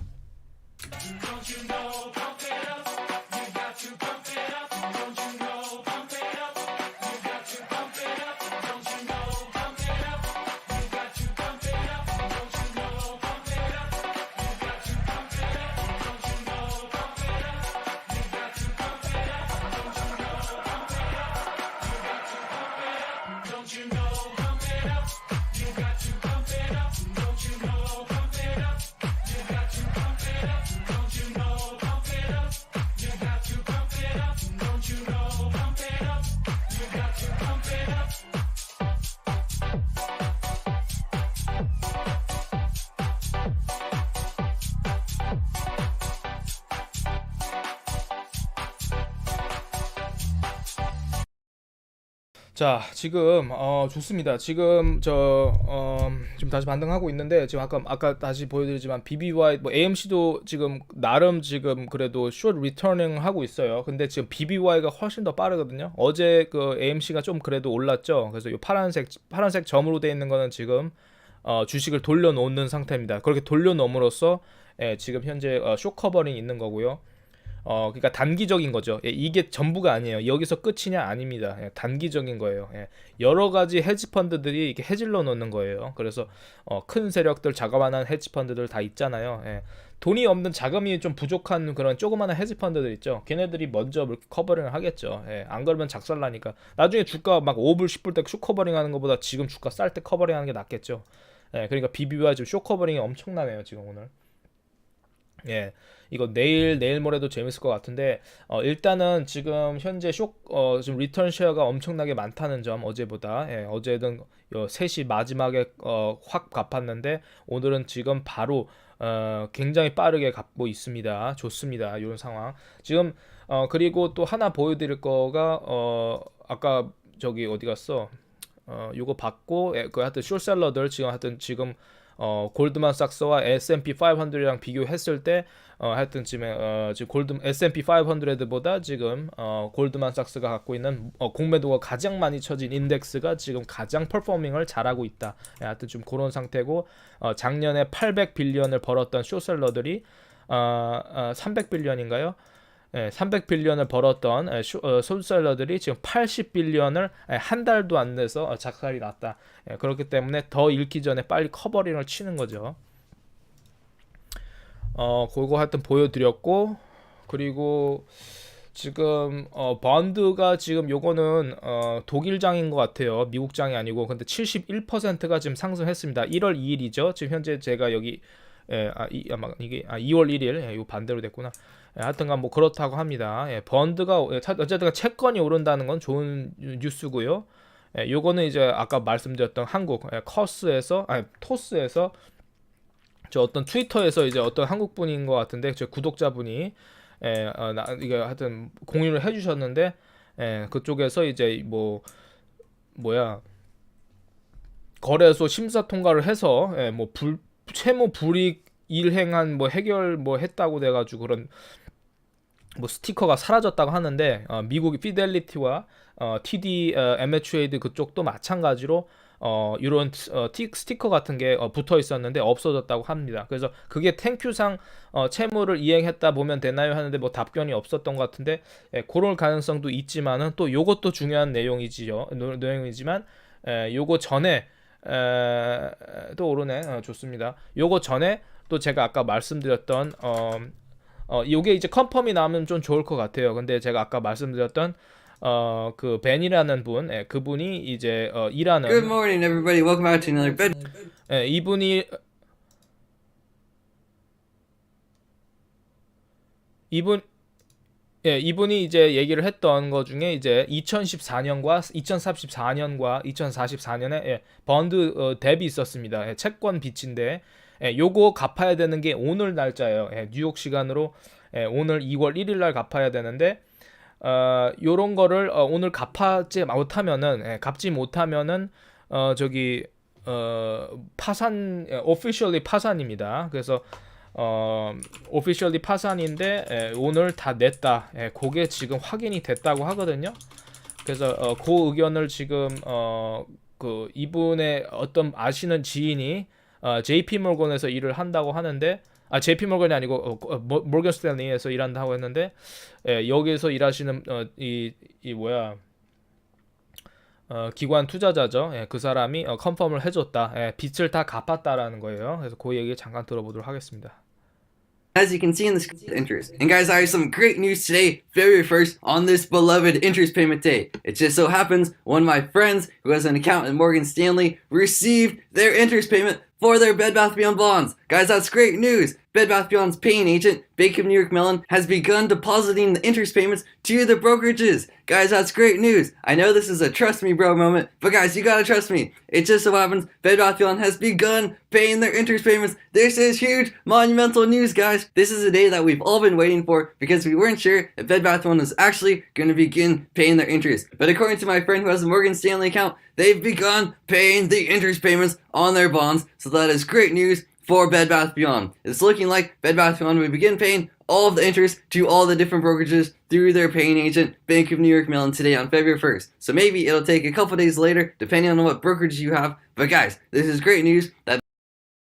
자, 지금 좋습니다. 지금 지금 다시 반등하고 있는데 지금 아까 다시 보여드리지만 BBY 뭐 AMC도 지금 나름 지금 그래도 숏 리터닝 하고 있어요. 근데 지금 BBY가 훨씬 더 빠르거든요. 어제 그 AMC가 좀 그래도 올랐죠. 그래서 이 파란색 점으로 돼 있는 거는 지금 주식을 돌려놓는 상태입니다. 그렇게 돌려놓음으로써 지금 현재 숏 커버링 있는 거고요. 그러니까 단기적인 거죠. 예, 이게 전부가 아니에요. 여기서 끝이냐 아닙니다. 예, 단기적인 거예요. 예, 여러 가지 헤지 펀드들이 이렇게 해질러 놓는 거예요. 그래서 큰 세력들, 자그마한 헤지 펀드들 다 있잖아요. 예, 돈이 없는 자금이 좀 부족한 그런 조그마한 헤지 펀드들 있죠. 걔네들이 먼저 이렇게 커버링을 하겠죠. 예, 안 그러면 작살나니까. 나중에 주가 막 5불, 10불 때 숏 커버링 하는 것보다 지금 주가 쌀 때 커버링 하는 게 낫겠죠. 예, 그러니까 BB와 지금 숏 커버링이 엄청나네요. 지금 오늘. 예, 이거 내일 모레도 재밌을 것 같은데 일단은 지금 현재 지금 리턴 쉐어가 엄청나게 많다는 점 어제보다 어제는 3시 마지막에 확 갚았는데 오늘은 지금 바로 굉장히 빠르게 갚고 있습니다. 좋습니다. 이런 상황. 지금 그리고 또 하나 보여드릴 거가 아까 저기 어디 갔어? 요거 받고 그 하여튼 숏셀러들 지금 골드만삭스와 S&P 500이랑 비교했을 때 하여튼 지금 S&P 500보다 지금 골드만삭스가 갖고 있는 공매도가 가장 많이 쳐진 인덱스가 지금 가장 퍼포밍을 잘하고 있다. 하여튼 좀 그런 상태고 작년에 800빌리언을 벌었던 숏셀러들이 300빌리언인가요? 300빌리언을 벌었던 숏셀러들이 지금 80빌리언을 한 달도 안 돼서 작살이 났다. 그렇기 때문에 더 읽기 전에 빨리 커버링을 치는 거죠. 그거 하여튼 보여드렸고, 그리고 지금 번드가 지금 요거는 독일장인 것 같아요. 미국장이 아니고. 근데 71%가 지금 상승했습니다. 1월 2일이죠. 지금 현재 제가 여기 이게 2월 1일 요 반대로 됐구나. 하여튼간 뭐 그렇다고 합니다. 번드가 어쨌든 채권이 오른다는 건 좋은 뉴스고요. 요거는 이제 아까 말씀드렸던 한국 토스에서 저 어떤 트위터에서 이제 어떤 한국 분인 것 같은데 제 구독자분이 이게 하여튼 공유를 해주셨는데 그쪽에서 이제 거래소 심사 통과를 해서 채무 불이익 일행한 해결 했다고 돼가지고 그런 스티커가 사라졌다고 하는데 미국의 피델리티와 TD MHAD 그쪽도 마찬가지로 이런 스티커 같은 게 붙어 있었는데 없어졌다고 합니다. 그래서 그게 땡큐상 채무를 이행했다 보면 되나요 하는데 답변이 없었던 것 같은데 그럴 가능성도 있지만은 또 요것도 중요한 내용이지만 요거 전에 또 오르네. 좋습니다. 요거 전에 또 제가 아까 말씀드렸던 요게 이제 컨펌이 나오면 좀 좋을 것 같아요. 근데 제가 아까 말씀드렸던 그 벤이라는 분, 그분이 이제 일하는 Good morning, everybody. Welcome out to another bed. 이분이 이제 얘기를 했던 것 중에 이제 2014년과 2044년에 번드 뎁이 있었습니다. 채권 빚인데 요거 갚아야 되는 게 오늘 날짜예요. 뉴욕 시간으로 오늘 2월 1일 날 갚아야 되는데 요런 거를 오늘 갚지 못하면은 파산 officially 파산입니다. 그래서 오피셜리 파산인데 오늘 다 냈다. 그게 지금 확인이 됐다고 하거든요. 그래서 그 의견을 지금 그 이분의 어떤 아시는 지인이 JP 모건에서 일을 한다고 하는데 JP 모건이 아니고 모건 스탠리에서 일한다고 했는데 여기서 일하시는 이 뭐야 기관 투자자죠. 그 사람이 컨펌을 해줬다. 빚을 다 갚았다라는 거예요. 그래서 그 얘기 잠깐 들어보도록 하겠습니다. As you can see in this interest. And guys, I have some great news today, February 1st, on this beloved interest payment day. It just so happens one of my friends who has an account at Morgan Stanley received their interest payment for their Bed Bath & Beyond bonds. Guys, that's great news. Bed Bath & Beyond's paying agent, Bank of New York Mellon, has begun depositing the interest payments to the brokerages. Guys, that's great news. I know this is a trust me bro moment, but guys, you gotta trust me. It just so happens Bed Bath & Beyond has begun paying their interest payments. This is huge, monumental news, guys. This is a day that we've all been waiting for because we weren't sure if Bed Bath & Beyond was actually going to begin paying their interest. But according to my friend who has a Morgan Stanley account, they've begun paying the interest payments on their bonds. So that is great news for Bed Bath & Beyond. It's looking like Bed Bath & Beyond will begin paying all of the interest to all the different brokerages through their paying agent, Bank of New York Mellon, today on February 1st. So maybe it'll take a couple days later, depending on what brokerage you have. But guys, this is great news that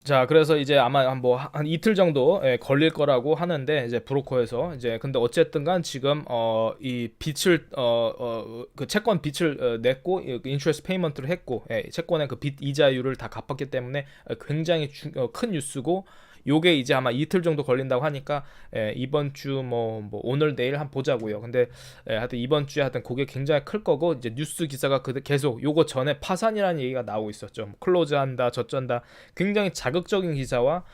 자, 그래서 이제 아마 한 이틀 정도 걸릴 거라고 하는데 이제 브로커에서 이제 근데 어쨌든간 지금 이 빚을 그 채권 빚을 냈고 인트레스트 페이먼트를 했고 채권의 그 빚 이자율을 다 갚았기 때문에 굉장히 큰 뉴스고 요게 이제 아마 이틀 정도 걸린다고 하니까 이번 주 뭐 오늘 내일 한번 보자고요. 근데 하여튼 이번 주에 하여튼 그게 굉장히 클 거고 이제 뉴스 기사가 계속 요거 전에 파산이라는 얘기가 나오고 있었죠. 클로즈한다, 저쩐다. 굉장히 자극적인 기사와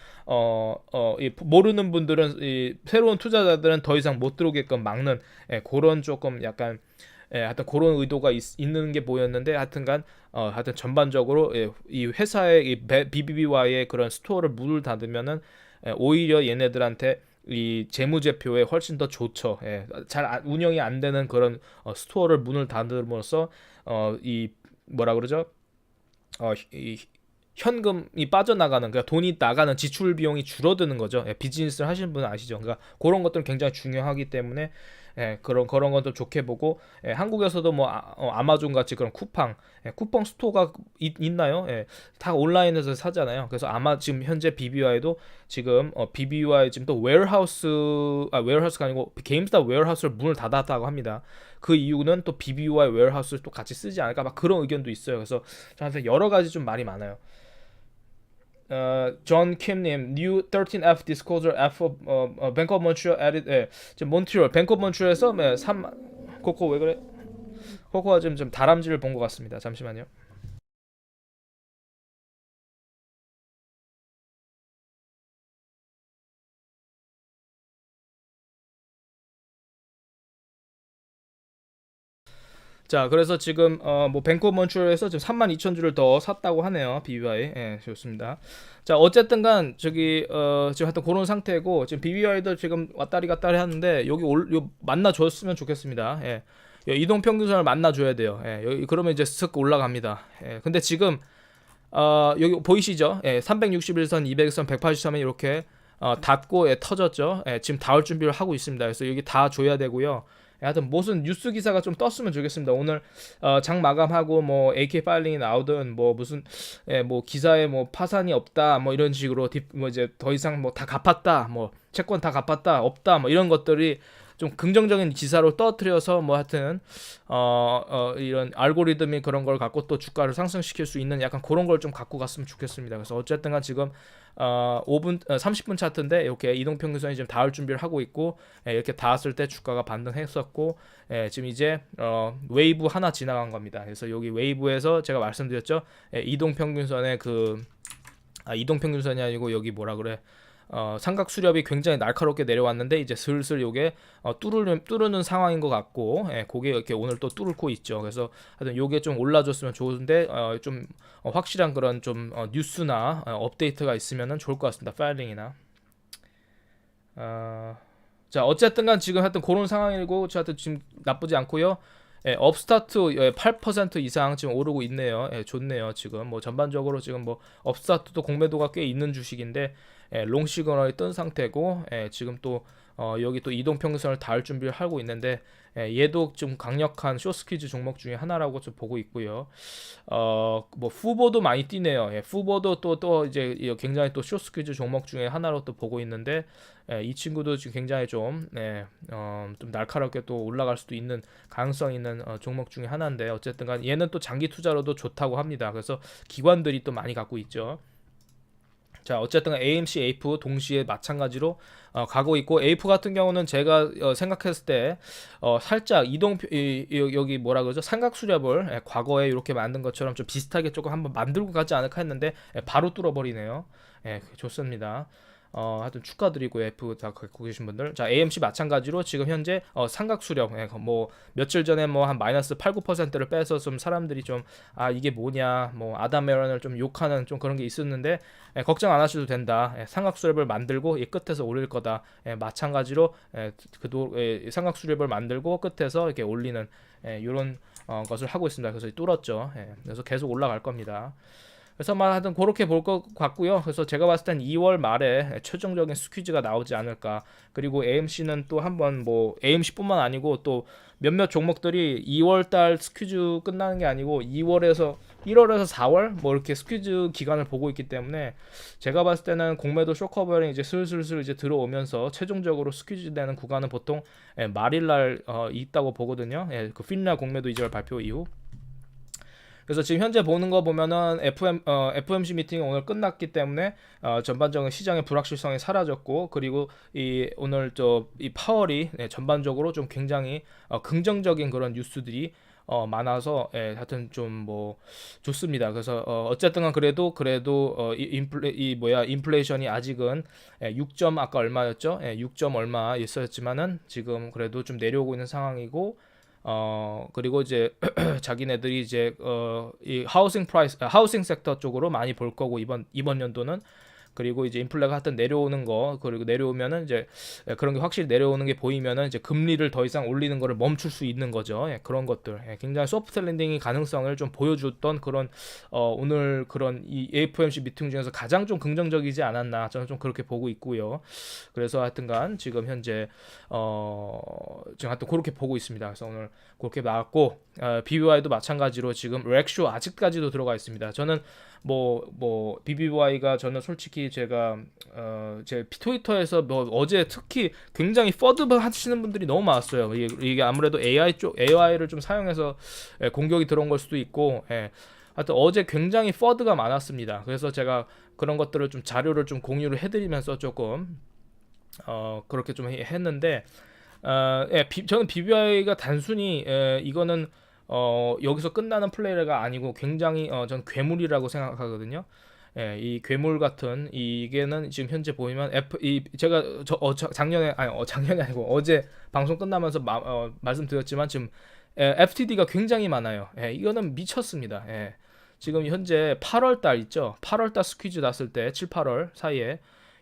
모르는 분들은 새로운 투자자들은 더 이상 못 들어오게끔 막는 그런 조금 약간 하여튼 그런 의도가 있는 게 보였는데 하여튼 전반적으로 이 회사의 이 BBBY의 그런 스토어를 문을 닫으면은 오히려 얘네들한테 이 재무제표에 훨씬 더 좋죠. 잘 운영이 안 되는 그런 스토어를 문을 닫음으로써 이 뭐라 그러죠? 이 현금이 빠져나가는 그러니까 돈이 나가는 지출 비용이 줄어드는 거죠. 비즈니스를 하시는 분은 아시죠. 그러니까 그런 것들은 굉장히 중요하기 때문에 그런 것도 좋게 보고 한국에서도 뭐 아마존 같이 그런 쿠팡 스토어가 있나요? 다 온라인에서 사잖아요. 그래서 아마 지금 현재 BBY도 지금 BBY 지금 또 웨어하우스가 아니고 게임스탑 웨어하우스를 문을 닫았다고 합니다. 그 이유는 또 BBY 웨어하우스를 또 같이 쓰지 않을까 막 그런 의견도 있어요. 그래서 저한테 여러 가지 좀 말이 많아요. 존 킴님, new 13F disclosure F Bank of Montreal added, 지금 몬트리올, Bank of Montreal에서 3, 코코 왜 그래? 코코가 좀 다람쥐를 본 것 같습니다. 잠시만요. 자, 그래서 지금 뭐 뱅크 오브 몬트리올에서 지금 32,000주를 더 샀다고 하네요. BBY. 좋습니다. 자, 어쨌든간 저기 지금 하여튼 그런 상태고 지금 BBY도 지금 왔다리 갔다리 하는데 여기 만나 줬으면 좋겠습니다. 이동 평균선을 만나 줘야 돼요. 여기 그러면 이제 슥 올라갑니다. 근데 지금 여기 보이시죠? 361선, 200선, 180선이 이렇게 닫고 터졌죠. 지금 닿을 준비를 하고 있습니다. 그래서 여기 다 줘야 되고요. 하여튼 무슨 뉴스 기사가 좀 떴으면 좋겠습니다. 오늘 장 마감하고 뭐 AK 파일링이 나오든 뭐 무슨 뭐 기사에 뭐 파산이 없다 뭐 이런 식으로 뭐 이제 더 이상 뭐 다 갚았다 뭐 채권 다 갚았다 없다 뭐 이런 것들이 좀 긍정적인 기사로 떠들여서 뭐 하여튼 이런 알고리즘이 그런 걸 갖고 또 주가를 상승시킬 수 있는 약간 그런 걸 좀 갖고 갔으면 좋겠습니다. 그래서 어쨌든간 지금 30분 차트인데 이렇게 이동평균선이 지금 닿을 준비를 하고 있고 이렇게 닿았을 때 주가가 반등했었고 지금 이제 웨이브 하나 지나간 겁니다. 그래서 여기 웨이브에서 제가 말씀드렸죠. 이동평균선의 이동평균선이 아니고 여기 뭐라 그래? 삼각 수렴이 굉장히 날카롭게 내려왔는데 이제 슬슬 요게 뚫는 상황인 것 같고 그게 이렇게 오늘 또 뚫고 있죠. 그래서 하여튼 요게 좀 올라줬으면 좋은데 좀 확실한 그런 좀 뉴스나 업데이트가 있으면은 좋을 것 같습니다. 파일링이나 자 어쨌든간 지금 하여튼 그런 상황이고 하여튼 지금 나쁘지 않고요. 업스타트 8% 이상 지금 오르고 있네요. 좋네요. 지금 뭐 전반적으로 지금 뭐 업스타트도 공매도가 꽤 있는 주식인데 롱 시그널이 뜬 상태고 지금 또 여기 또 이동평균선을 닿을 준비를 하고 있는데 얘도 좀 강력한 숏스퀴즈 종목 중에 하나라고 좀 보고 있고요. 뭐 후보도 많이 뛰네요. 후보도 또 이제 굉장히 또 숏스퀴즈 종목 중에 하나로 또 보고 있는데 이 친구도 지금 굉장히 좀 날카롭게 또 올라갈 수도 있는 가능성 있는 종목 중에 하나인데 어쨌든간 얘는 또 장기 투자로도 좋다고 합니다. 그래서 기관들이 또 많이 갖고 있죠. 자, 어쨌든 AMC, 에이프 동시에 마찬가지로 가고 있고 에이프 같은 경우는 제가 생각했을 때 살짝 여기 뭐라 그러죠? 삼각 수렴을 과거에 이렇게 만든 것처럼 좀 비슷하게 조금 한번 만들고 가지 않을까 했는데 바로 뚫어버리네요. 좋습니다. 하여튼 축하드리고 F 다 갖고 계신 분들. 자, AMC 마찬가지로 지금 현재 삼각 수렴 뭐 며칠 전에 뭐 한 마이너스 8, 9%를 빼서 좀 사람들이 좀 이게 뭐냐 뭐 아담 메런을 좀 욕하는 좀 그런 게 있었는데 걱정 안 하셔도 된다. 삼각 수렴을 만들고 이 끝에서 올릴 거다. 마찬가지로 삼각 수렴을 만들고 끝에서 이렇게 올리는 이런 것을 하고 있습니다. 그래서 뚫었죠. 그래서 계속 올라갈 겁니다. 그래서 하여튼 그렇게 볼 것 같고요. 그래서 제가 봤을 땐 2월 말에 최종적인 스퀴즈가 나오지 않을까. 그리고 AMC는 또 한번 뭐 AMC뿐만 아니고 또 몇몇 종목들이 2월 달 스퀴즈 끝나는 게 아니고 1월에서 4월 뭐 이렇게 스퀴즈 기간을 보고 있기 때문에 제가 봤을 때는 공매도 쇼커버링 이제 슬슬 이제 들어오면서 최종적으로 스퀴즈 되는 구간은 보통 말일날 있다고 보거든요. 그 필리아 공매도 이절 발표 이후. 그래서 지금 현재 보는 거 보면은 FOMC 미팅이 오늘 끝났기 때문에 전반적인 시장의 불확실성이 사라졌고 그리고 오늘 이 파월이 전반적으로 좀 굉장히 긍정적인 그런 뉴스들이 많아서 하여튼 좀 뭐 좋습니다. 그래서 어쨌든 그래도 인플레이션이 아직은 6점 아까 얼마였죠? 6점 얼마 있었지만은 지금 그래도 좀 내려오고 있는 상황이고 그리고 이제 자기네들이 이제 이 하우싱 섹터 쪽으로 많이 볼 거고 이번 연도는 그리고 이제 인플레가 하여튼 내려오는 거 그리고 내려오면은 이제 그런 게 확실히 내려오는 게 보이면은 이제 금리를 더 이상 올리는 거를 멈출 수 있는 거죠. 그런 것들 굉장히 소프트 랜딩의 가능성을 좀 보여줬던 그런 오늘 그런 이 FOMC 미팅 중에서 가장 좀 긍정적이지 않았나 저는 좀 그렇게 보고 있고요. 그래서 하여튼간 지금 현재 지금 하여튼 그렇게 보고 있습니다. 그래서 오늘 그렇게 나왔고 BBY도 마찬가지로 지금 렉쇼 아직까지도 들어가 있습니다. 저는 뭐 BBY가 저는 솔직히 제가 제 트위터에서 뭐 어제 특히 굉장히 퍼드 하시는 분들이 너무 많았어요. 이게 아무래도 AI를 좀 사용해서 공격이 들어온 걸 수도 있고 하여튼 어제 굉장히 퍼드가 많았습니다. 그래서 제가 그런 것들을 좀 자료를 좀 공유를 해드리면서 조금 그렇게 좀 했는데 저는 BBY가 단순히 이거는 여기서 끝나는 플레이가 아니고 굉장히 전 괴물이라고 생각하거든요. 이 괴물 같은 이게는 지금 현재 보이면 제가 작년에 아니고 어제 방송 끝나면서 말씀드렸지만 지금 FTD가 굉장히 많아요. 이거는 미쳤습니다. 지금 현재 8월 달 있죠. 8월 달 스퀴즈 났을 때 7, 8월 사이에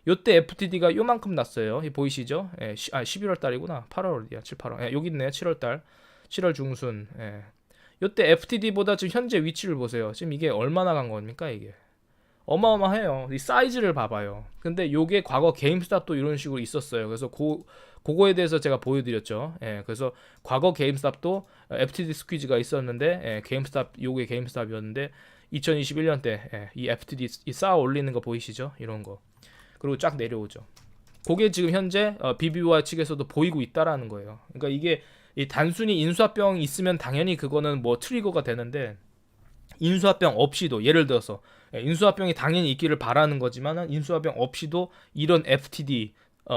요때 FTD가 요만큼 났어요. 보이시죠? 11월 달이구나. 8월 어디야? 7, 8월. 여기 있네요. 7월 달. 7월 중순. 요때 FTD보다 지금 현재 위치를 보세요. 지금 이게 얼마나 간 겁니까, 이게? 어마어마해요. 이 사이즈를 봐봐요. 근데 요게 과거 게임스탑도 이런 식으로 있었어요. 그래서 그거에 대해서 제가 보여드렸죠. 그래서 과거 게임스탑도 FTD 스퀴즈가 있었는데, 요게 게임스탑이었는데, 2021년 때 이 FTD 쌓아 올리는 거 보이시죠? 이런 거. 그리고 쫙 내려오죠. 그게 지금 현재 BBY 측에서도 보이고 있다라는 거예요. 그러니까 이게 단순히 인수합병이 있으면 당연히 그거는 뭐 트리거가 되는데 인수합병 없이도 예를 들어서 인수합병이 당연히 있기를 바라는 거지만은 인수합병 없이도 이런 FTD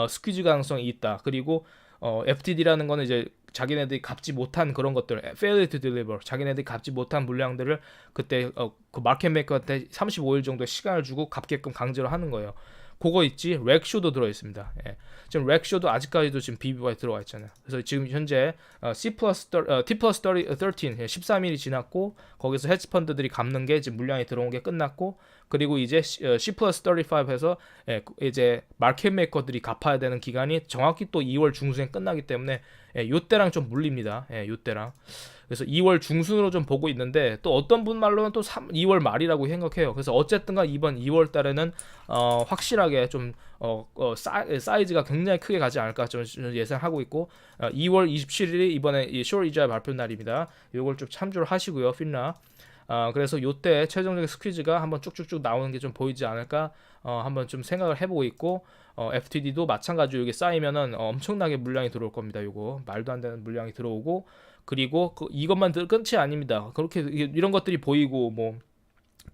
스퀴즈 가능성이 있다. 그리고 FTD라는 거는 이제 자기네들이 갚지 못한 그런 것들, failure to deliver, 자기네들이 갚지 못한 물량들을 그때 그 마켓 메이커한테 35일 정도 시간을 주고 갚게끔 강제로 하는 거예요. 그거 있지. 렉쇼도 들어있습니다. 지금 렉쇼도 아직까지도 지금 BBY에 들어와 있잖아요. 그래서 지금 현재 T 플러스 13 13일이 지났고 거기서 헤지펀드들이 갚는 게 지금 물량이 들어온 게 끝났고 그리고 이제 C 플러스 35 해서 이제 마켓 메이커들이 갚아야 되는 기간이 정확히 또 2월 중순에 끝나기 때문에 요때랑 좀 물립니다. 요때랑. 그래서 2월 중순으로 좀 보고 있는데 또 어떤 분 말로는 또 2월 말이라고 생각해요. 그래서 어쨌든가 이번 2월 달에는 확실하게 좀 사이즈가 굉장히 크게 가지 않을까 좀 예상하고 있고 2월 27일이 이번에 이 쇼 이자 발표 날입니다. 이걸 좀 참조를 하시고요. 필라. 그래서 요때 최종적인 스퀴즈가 한번 쭉쭉쭉 나오는 게 좀 보이지 않을까 한번 좀 생각을 해보고 있고 FTD도 마찬가지로 이게 쌓이면은 엄청나게 물량이 들어올 겁니다. 요거 말도 안 되는 물량이 들어오고 그리고 이것만 끝이 아닙니다. 그렇게 이런 것들이 보이고 뭐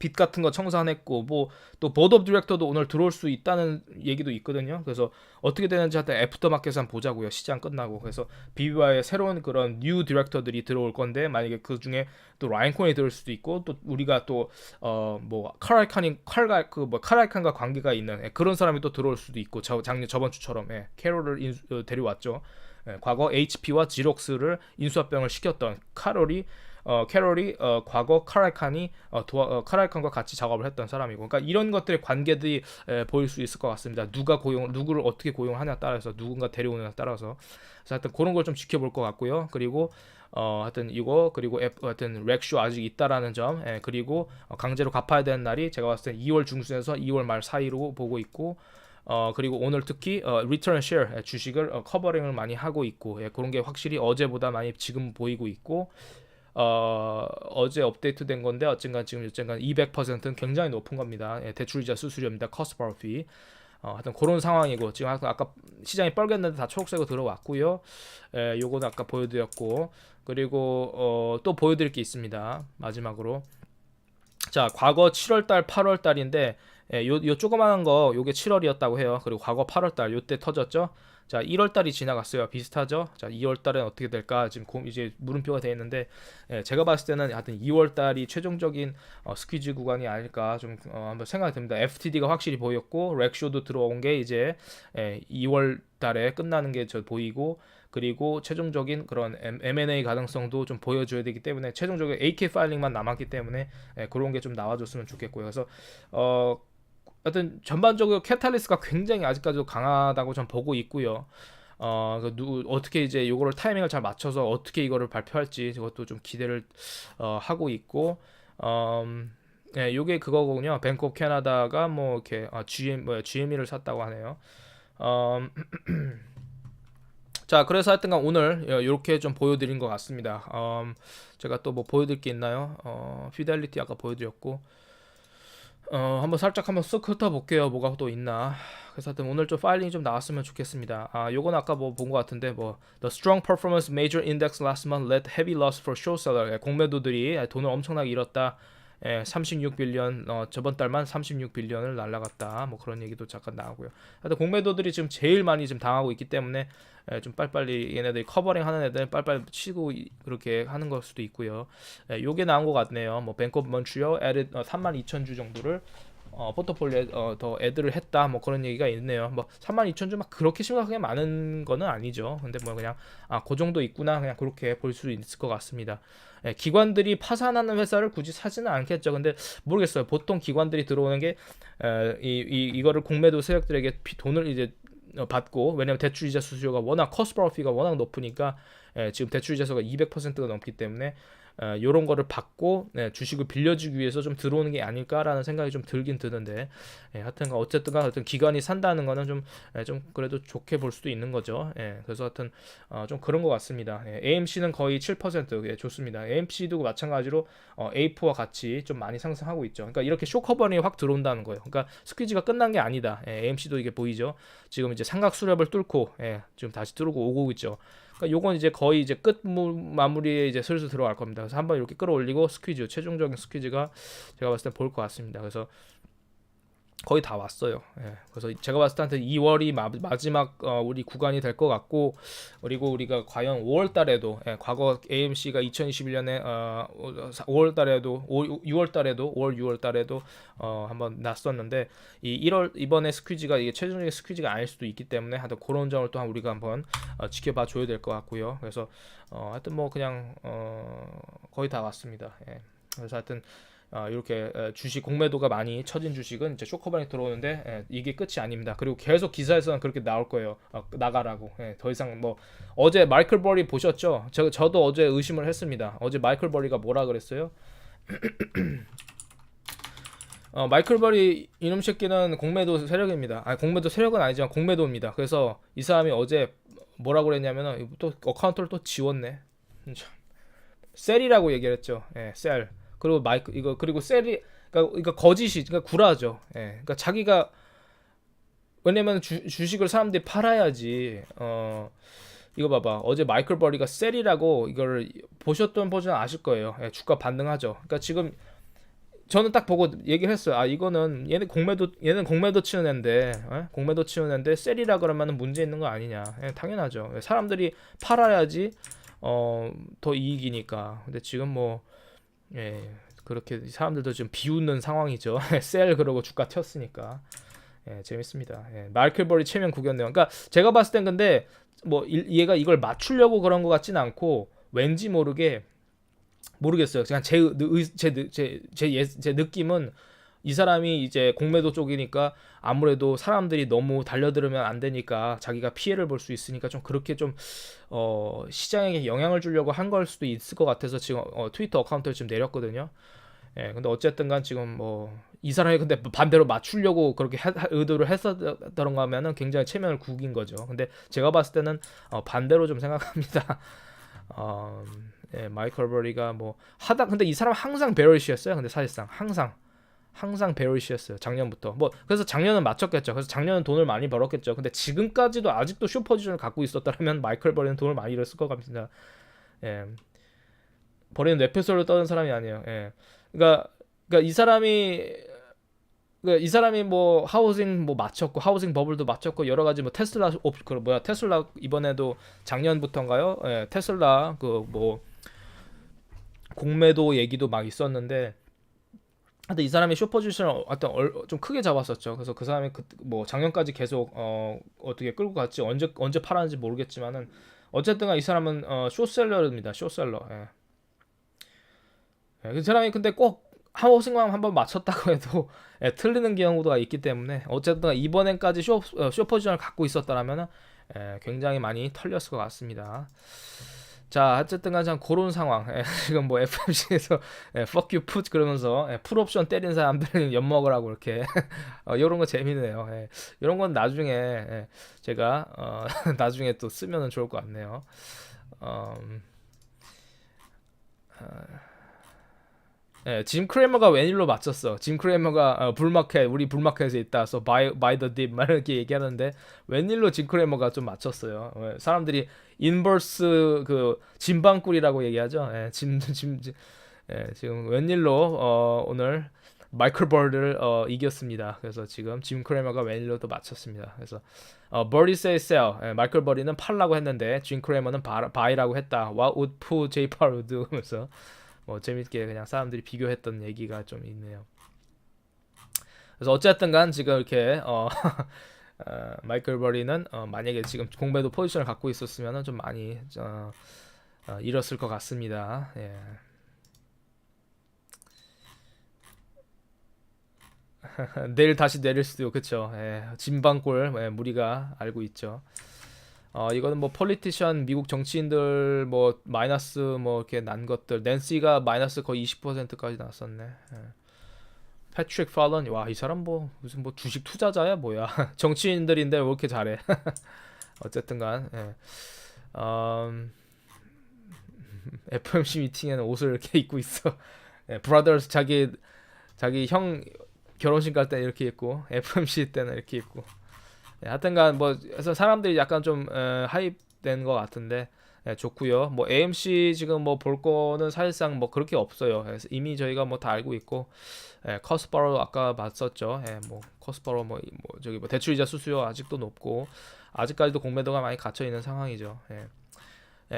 빚 같은 거 청산했고 뭐 또 보드 오브 디렉터도 오늘 들어올 수 있다는 얘기도 있거든요. 그래서 어떻게 되는지 하여튼 애프터 마켓 한번 보자고요. 시장 끝나고. 그래서 BBY의 새로운 그런 뉴 디렉터들이 들어올 건데 만약에 그 중에 또 라인 코인이 들어올 수도 있고 또 우리가 또 뭐 카라이칸과 관계가 있는 그런 사람이 또 들어올 수도 있고 저번 주처럼 캐롤을 데려왔죠. 과거 HP와 지록스를 인수합병을 시켰던 캐롤이 과거 카라이칸과 같이 작업을 했던 사람이고, 그러니까 이런 것들의 관계들이 보일 수 있을 것 같습니다. 누구를 어떻게 고용하냐에 따라서, 누군가 데려오느냐에 따라서. 그래서 하여튼 그런 걸 좀 지켜볼 것 같고요. 그리고 하여튼 이거 그리고 하여튼 렉쇼 아직 있다라는 점, 그리고 강제로 갚아야 되는 날이 제가 봤을 때 2월 중순에서 2월 말 사이로 보고 있고. 그리고 오늘 특히 리턴 쉐어 주식을 커버링을 많이 하고 있고, 그런 게 확실히 어제보다 많이 지금 보이고 있고. 어제 업데이트된 건데 어쨌든 지금 200%는 굉장히 높은 겁니다. 대출이자 수수료입니다. 커스트 바로 피. 하여튼 그런 상황이고 지금 아까 시장이 뻘갰는데 다 초록색으로 들어왔고요. 요거는 아까 보여드렸고 그리고 또 보여드릴 게 있습니다. 마지막으로 자 과거 7월달 8월달인데 요 조그마한 거 요게 7월이었다고 해요. 그리고 과거 8월달 요때 터졌죠. 자 1월달이 지나갔어요. 비슷하죠. 자 2월달은 어떻게 될까 지금 이제 물음표가 되어 있는데 제가 봤을 때는 하여튼 2월달이 최종적인 스퀴즈 구간이 아닐까 좀 한번 생각이 듭니다. FTD가 확실히 보였고 렉쇼도 들어온 게 이제 2월달에 끝나는 게 저 보이고 그리고 최종적인 그런 M&A 가능성도 좀 보여줘야 되기 때문에 최종적인 AK 파일링만 남았기 때문에 그런 게 좀 나와줬으면 좋겠고요. 그래서 하여튼 전반적으로 캐탈리스트가 굉장히 아직까지도 강하다고 전 보고 있고요. 어떻게 이제 요거를 타이밍을 잘 맞춰서 어떻게 이거를 발표할지 그것도 좀 기대를 하고 있고 요게 그거군요. 뱅크 오브 캐나다가 뭐 이렇게 GME를 샀다고 하네요. 자 그래서 하여튼간 오늘 이렇게 좀 보여드린 것 같습니다. 제가 또 뭐 보여드릴 게 있나요? 피델리티 아까 보여드렸고 한번 살짝 쓱 훑어볼게요. 뭐가 또 있나. 그래서 하여튼 오늘 좀 파일링이 좀 나왔으면 좋겠습니다. 요건 아까 뭐 본 것 같은데 뭐 The strong performance major index last month led heavy loss for short seller. 공매도들이 돈을 엄청나게 잃었다. 36빌리언 저번 달만 36빌리언을 날라갔다. 뭐 그런 얘기도 잠깐 나오고요. 하여튼 공매도들이 지금 제일 많이 지금 당하고 있기 때문에 좀 빨리빨리 얘네들이 커버링 하는 애들 빨리빨리 치고 그렇게 하는 걸 수도 있고요. 요게 나온 것 같네요. 뭐 뱅크 오브 몬트리올 애드 32,000주 정도를 포트폴리오에 더 애드를 했다. 뭐 그런 얘기가 있네요. 뭐 32,000주 막 그렇게 심각하게 많은 거는 아니죠. 근데 뭐 그냥 그 정도 있구나. 그냥 그렇게 볼 수 있을 것 같습니다. 기관들이 파산하는 회사를 굳이 사지는 않겠죠. 근데 모르겠어요. 보통 기관들이 들어오는 게 이거를 공매도 세력들에게 돈을 이제 받고 왜냐면 대출이자 수수료가 워낙 커스트 바로 피가 워낙 높으니까 지금 대출이자서가 200%가 넘기 때문에 요런 거를 받고 주식을 빌려주기 위해서 좀 들어오는 게 아닐까라는 생각이 좀 들긴 드는데 하여튼 어쨌든 기관이 산다는 거는 좀 그래도 좋게 볼 수도 있는 거죠. 그래서 하여튼 좀 그런 것 같습니다. AMC는 거의 7% 좋습니다. AMC도 마찬가지로 A4와 같이 좀 많이 상승하고 있죠. 그러니까 이렇게 쇼커버링이 확 들어온다는 거예요. 그러니까 스퀴즈가 끝난 게 아니다. AMC도 이게 보이죠. 지금 이제 삼각 수렴을 뚫고 지금 다시 뚫고 오고 있죠. 그러니까 요건 이제 거의 이제 끝 마무리에 이제 슬슬 들어갈 겁니다. 그래서 한번 이렇게 끌어올리고 스퀴즈 최종적인 스퀴즈가 제가 봤을 때 볼 것 같습니다. 그래서 거의 다 왔어요. 그래서 제가 봤을 때 2월이 마지막 우리 구간이 될 것 같고 그리고 우리가 과연 5월 달에도 과거 AMC가 2021년에 5월 달에도 6월 달에도 한번 났었는데 이번에 스퀴즈가 이게 최종적인 스퀴즈가 아닐 수도 있기 때문에 하여튼 그런 점을 또 우리가 한번 지켜봐 줘야 될 것 같고요. 그래서 하여튼 뭐 그냥 거의 다 왔습니다. 그래서 하여튼 이렇게 주식 공매도가 많이 처진 주식은 이제 쇼커반이 들어오는데 이게 끝이 아닙니다. 그리고 계속 기사에서는 그렇게 나올 거예요. 나가라고. 더 이상 뭐 어제 마이클 버리 보셨죠? 저도 어제 의심을 했습니다. 어제 마이클 버리가 뭐라 그랬어요? 마이클 버리 이놈 새끼는 공매도 세력입니다. 공매도 세력은 아니지만 공매도입니다. 그래서 이 사람이 어제 뭐라고 그랬냐면은 또 어카운트를 또 지웠네. 셀이라고 얘기를 했죠. 셀. 그리고 그리고 셀이 그러니까 거짓이 그러니까 구라죠. 그러니까 자기가 왜냐면 주식을 사람들이 팔아야지. 이거 봐봐. 어제 마이클 버리가 셀이라고 이거를 보셨던 버전 아실 거예요. 주가 반등하죠. 그러니까 지금 저는 딱 보고 얘기를 했어요. 이거는 얘는 공매도 치는 애인데 공매도 치는 애인데 셀이라 그러면은 문제 있는 거 아니냐. 당연하죠. 사람들이 팔아야지 더 이익이니까. 근데 지금 뭐 그렇게 사람들도 지금 비웃는 상황이죠. 셀 그러고 주가 튀었으니까. 재밌습니다. 마이클 버리 체면 구겼네요. 그러니까 제가 봤을 땐 근데 뭐 얘가 이걸 맞추려고 그런 것 같진 않고 왠지 모르겠어요. 그냥 제 느낌은 이 사람이 이제 공매도 쪽이니까 아무래도 사람들이 너무 달려들으면 안 되니까 자기가 피해를 볼 수 있으니까 좀 그렇게 좀 시장에 영향을 주려고 한 걸 수도 있을 것 같아서 지금 트위터 어카운트를 지금 내렸거든요. 근데 어쨌든간 지금 뭐 이 사람이 근데 반대로 맞추려고 그렇게 의도를 했었던 거면은 굉장히 체면을 구긴 거죠. 근데 제가 봤을 때는 반대로 좀 생각합니다. 마이클 버리가 뭐 근데 이 사람 항상 베어리시였어요. 근데 사실상 항상 베어리시였어요. 작년부터. 뭐 그래서 작년은 맞췄겠죠. 그래서 작년은 돈을 많이 벌었겠죠. 근데 지금까지도 아직도 숏 포지션을 갖고 있었다면 마이클 버리는 돈을 많이 잃었을 것 같습니다. 버리는 뇌표소를 떠는 사람이 아니에요. 그러니까 이 사람이 뭐 하우싱 뭐 맞췄고 하우싱 버블도 맞췄고 여러 가지 뭐 테슬라 테슬라 이번에도 작년부터인가요? 테슬라 그 뭐 공매도 얘기도 막 있었는데 근데 이 사람이 숏 포지션을 좀 크게 잡았었죠. 그래서 그 사람이 뭐 작년까지 계속 어떻게 끌고 갔지 언제 팔았는지 모르겠지만은 어쨌든 이 사람은 숏셀러입니다. 숏셀러. 그 사람이 근데 꼭 하우싱만 한번 맞췄다고 해도 틀리는 경우가 있기 때문에 어쨌든 이번엔까지 숏 포지션을 갖고 있었다라면은 굉장히 많이 털렸을 것 같습니다. 자, 어쨌든 간 그런 상황. 지금 뭐 FMC에서 fuck you put 그러면서 풀옵션 때린 사람들은 엿먹으라고 이렇게 이런 거 재밌네요. 이런 건 나중에 제가 나중에 또 쓰면은 좋을 것 같네요. 짐 크레머가 웬일로 맞췄어. 짐 크레머가 우리 불마켓에 있다. So buy the dip 막 이렇게 얘기하는데 웬일로 짐 크레머가 좀 맞췄어요. 사람들이 인버스 그 짐방꿀이라고 얘기하죠. 지금 웬일로 오늘 마이클 버드를 이겼습니다. 그래서 지금 짐 크레머가 웬일로 또 맞췄습니다. 그래서 버디 say sell. 마이클 버디는 팔라고 했는데 짐 크레머는 buy라고 했다. What would Pooh J. Parr do? 그래서 뭐 재밌게 그냥 사람들이 비교했던 얘기가 좀 있네요. 그래서 어쨌든간 지금 이렇게 마이클 버리는 만약에 지금 공매도 포지션을 갖고 있었으면은 좀 많이 잃었을 것 같습니다. 내일 다시 내릴 수도 그쵸. 진방골 우리가 알고 있죠. 이거는 뭐 폴리티션 미국 정치인들 뭐 마이너스 뭐 이렇게 난 것들 낸시가 마이너스 거의 20%까지 났었네. 패트릭 팔런 와 이 사람 뭐 무슨 뭐 주식 투자자야 뭐야. 정치인들인데 왜 이렇게 잘해. 어쨌든간 FMC 미팅에는 옷을 이렇게 입고 있어. 브라더스 자기 형 결혼식 갈 때 이렇게 입고 FMC 때는 이렇게 입고. 하여튼간 뭐 그래서 사람들이 약간 좀 하입된 것 같은데 좋고요. 뭐 AMC 지금 뭐 볼 거는 사실상 뭐 그렇게 없어요. 그래서 이미 저희가 뭐 다 알고 있고 커스바로 아까 봤었죠. 뭐 커스바로 뭐 저기 뭐 대출이자 수수료 아직도 높고 아직까지도 공매도가 많이 갇혀 있는 상황이죠.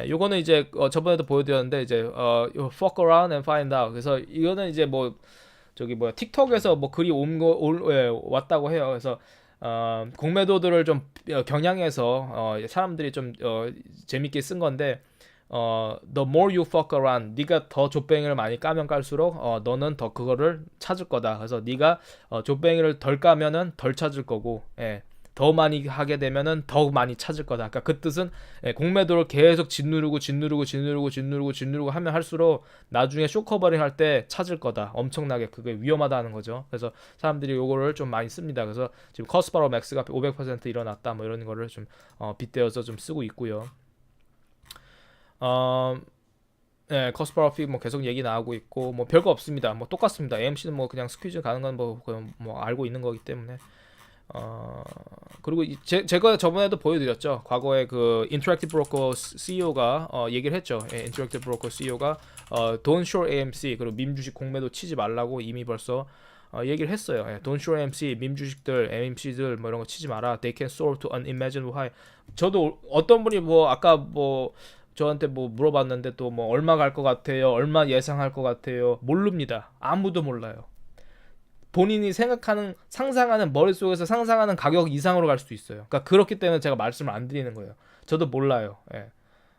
요거는 이제 저번에도 보여드렸는데 이제 fuck around and find out. 그래서 이거는 이제 뭐 저기 뭐야 틱톡에서 뭐 글이 왔다고 해요. 그래서 공매도들을 좀 겨냥해서 사람들이 좀 재밌게 쓴 건데 the more you fuck around, 네가 더 좆뱅이를 많이 까면 깔수록 너는 더 그거를 찾을 거다. 그래서 네가 좆뱅이를 덜 까면은 덜 찾을 거고, 더 많이 하게 되면은 더 많이 찾을 거다. 그러니까 그 뜻은 공매도를 계속 짓누르고 하면 할수록 나중에 쇼커버링 할 때 찾을 거다. 엄청나게 그게 위험하다는 거죠. 그래서 사람들이 요거를 좀 많이 씁니다. 그래서 지금 커스바로 맥스가 500% 일어났다. 뭐 이런 거를 좀 빗대어서 좀 쓰고 있고요. 커스바로 피 뭐 계속 얘기 나오고 있고 뭐 별거 없습니다. 뭐 똑같습니다. AMC는 뭐 그냥 스퀴즈 가는 건 뭐 알고 있는 거기 때문에. 그리고 제가 저번에도 보여드렸죠. 과거에 그 인터랙티브 브로커 CEO가 얘기를 했죠. 인터랙티브 브로커 CEO가 Don't short AMC 그리고 밈 주식 공매도 치지 말라고 이미 벌써 얘기를 했어요. Don't short AMC 밈 주식들, AMC들 뭐 이런 거 치지 마라. They can soar to unimaginable high. 저도 어떤 분이 뭐 아까 뭐 저한테 뭐 물어봤는데 또 뭐 얼마 갈 것 같아요? 얼마 예상할 것 같아요? 모릅니다. 아무도 몰라요. 본인이 상상하는 머릿속에서 상상하는 가격 이상으로 갈 수도 있어요. 그러니까 그렇기 때문에 제가 말씀을 안 드리는 거예요. 저도 몰라요.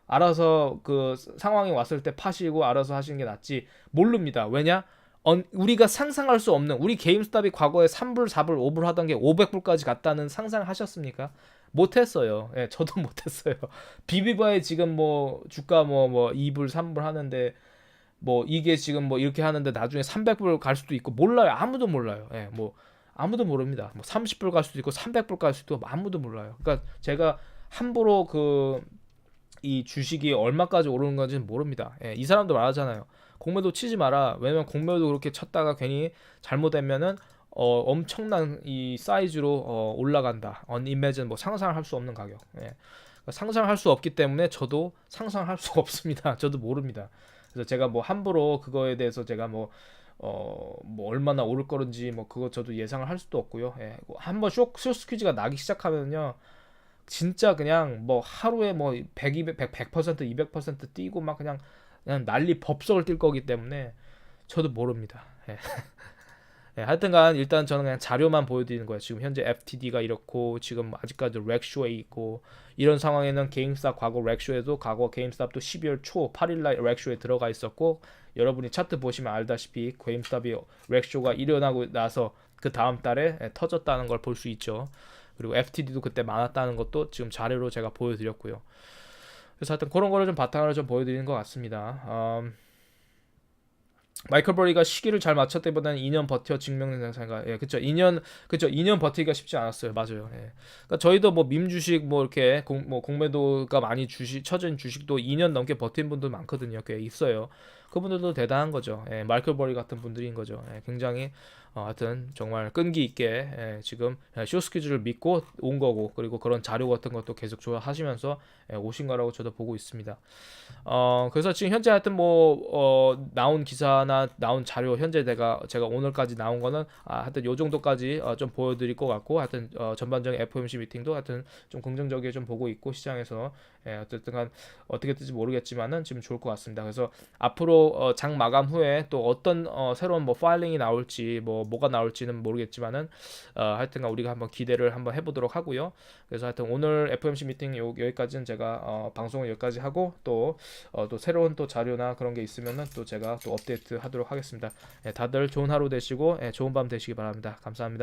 알아서 그 상황이 왔을 때 파시고 알아서 하시는 게 낫지. 모릅니다. 왜냐? 우리가 상상할 수 없는 우리 게임스탑이 과거에 3불, 4불, 5불 하던 게 500불까지 갔다는 상상을 하셨습니까? 못했어요. 저도 못했어요. 비비바에 지금 뭐 주가 뭐 2불, 3불 하는데 뭐 이게 지금 뭐 이렇게 하는데 나중에 300불 갈 수도 있고 몰라요. 아무도 몰라요. 뭐 아무도 모릅니다. 뭐 30불 갈 수도 있고 300불 갈 수도 있고 아무도 몰라요. 그러니까 제가 함부로 이 주식이 얼마까지 오르는 건지는 모릅니다. 이 사람도 말하잖아요. 공매도 치지 마라. 왜냐면 공매도 그렇게 쳤다가 괜히 잘못되면은 엄청난 이 사이즈로 올라간다. unimaginable 뭐 상상을 할 수 없는 가격. 상상할 수 없기 때문에 저도 상상할 수가 없습니다. 저도 모릅니다. 그래서 제가 뭐 함부로 그거에 대해서 제가 뭐 얼마나 오를 거는지 뭐 그거 저도 예상을 할 수도 없고요. 한번 쇼스퀴즈가 나기 시작하면요. 진짜 그냥 뭐 하루에 뭐 100, 200, 100%, 200% 뛰고 막 그냥 난리 법석을 뛸 거기 때문에 저도 모릅니다. 하여튼간 일단 저는 그냥 자료만 보여드리는 거예요. 지금 현재 FTD가 이렇고 지금 아직까지 렉쇼에 있고 이런 상황에는 게임스탑 과거 렉쇼에도 과거 게임스탑도 12월 초 8일날 렉쇼에 들어가 있었고 여러분이 차트 보시면 알다시피 게임스탑이 렉쇼가 일어나고 나서 그 다음 달에 터졌다는 걸 볼 수 있죠. 그리고 FTD도 그때 많았다는 것도 지금 자료로 제가 보여드렸고요. 그래서 하여튼 그런 거를 좀 바탕으로 좀 보여드리는 것 같습니다. 마이클 버리가 시기를 잘 맞췄다기보다는 2년 버텨 증명된 생각. 그쵸. 2년 버티기가 쉽지 않았어요. 맞아요. 그러니까 저희도 뭐 밈 주식 뭐 이렇게 공매도가 많이 쳐진 주식도 2년 넘게 버틴 분들 많거든요. 꽤 있어요. 그분들도 대단한 거죠. 마이클 버리 같은 분들인 거죠. 굉장히 하여튼 정말 끈기 있게 지금 쇼스퀴즈를 믿고 온 거고 그리고 그런 자료 같은 것도 계속 조사하시면서 오신 거라고 저도 보고 있습니다. 그래서 지금 현재 하여튼 뭐 나온 기사나 나온 자료 현재 제가 오늘까지 나온 거는 하여튼 요 정도까지 좀 보여드릴 것 같고 하여튼 전반적인 FOMC 미팅도 하여튼 좀 긍정적이게 좀 보고 있고 시장에서 어쨌든 간 어떻게 될지 모르겠지만은 지금 좋을 것 같습니다. 그래서 앞으로 장 마감 후에 또 어떤 새로운 뭐 파일링이 나올지 뭐가 나올지는 모르겠지만은 하여튼간 우리가 한번 기대를 한번 해보도록 하고요. 그래서 하여튼 오늘 FOMC 미팅 여기까지는 제가 방송을 여기까지 하고 또 새로운 또 자료나 그런 게 있으면은 또 제가 또 업데이트 하도록 하겠습니다. 다들 좋은 하루 되시고 좋은 밤 되시기 바랍니다. 감사합니다.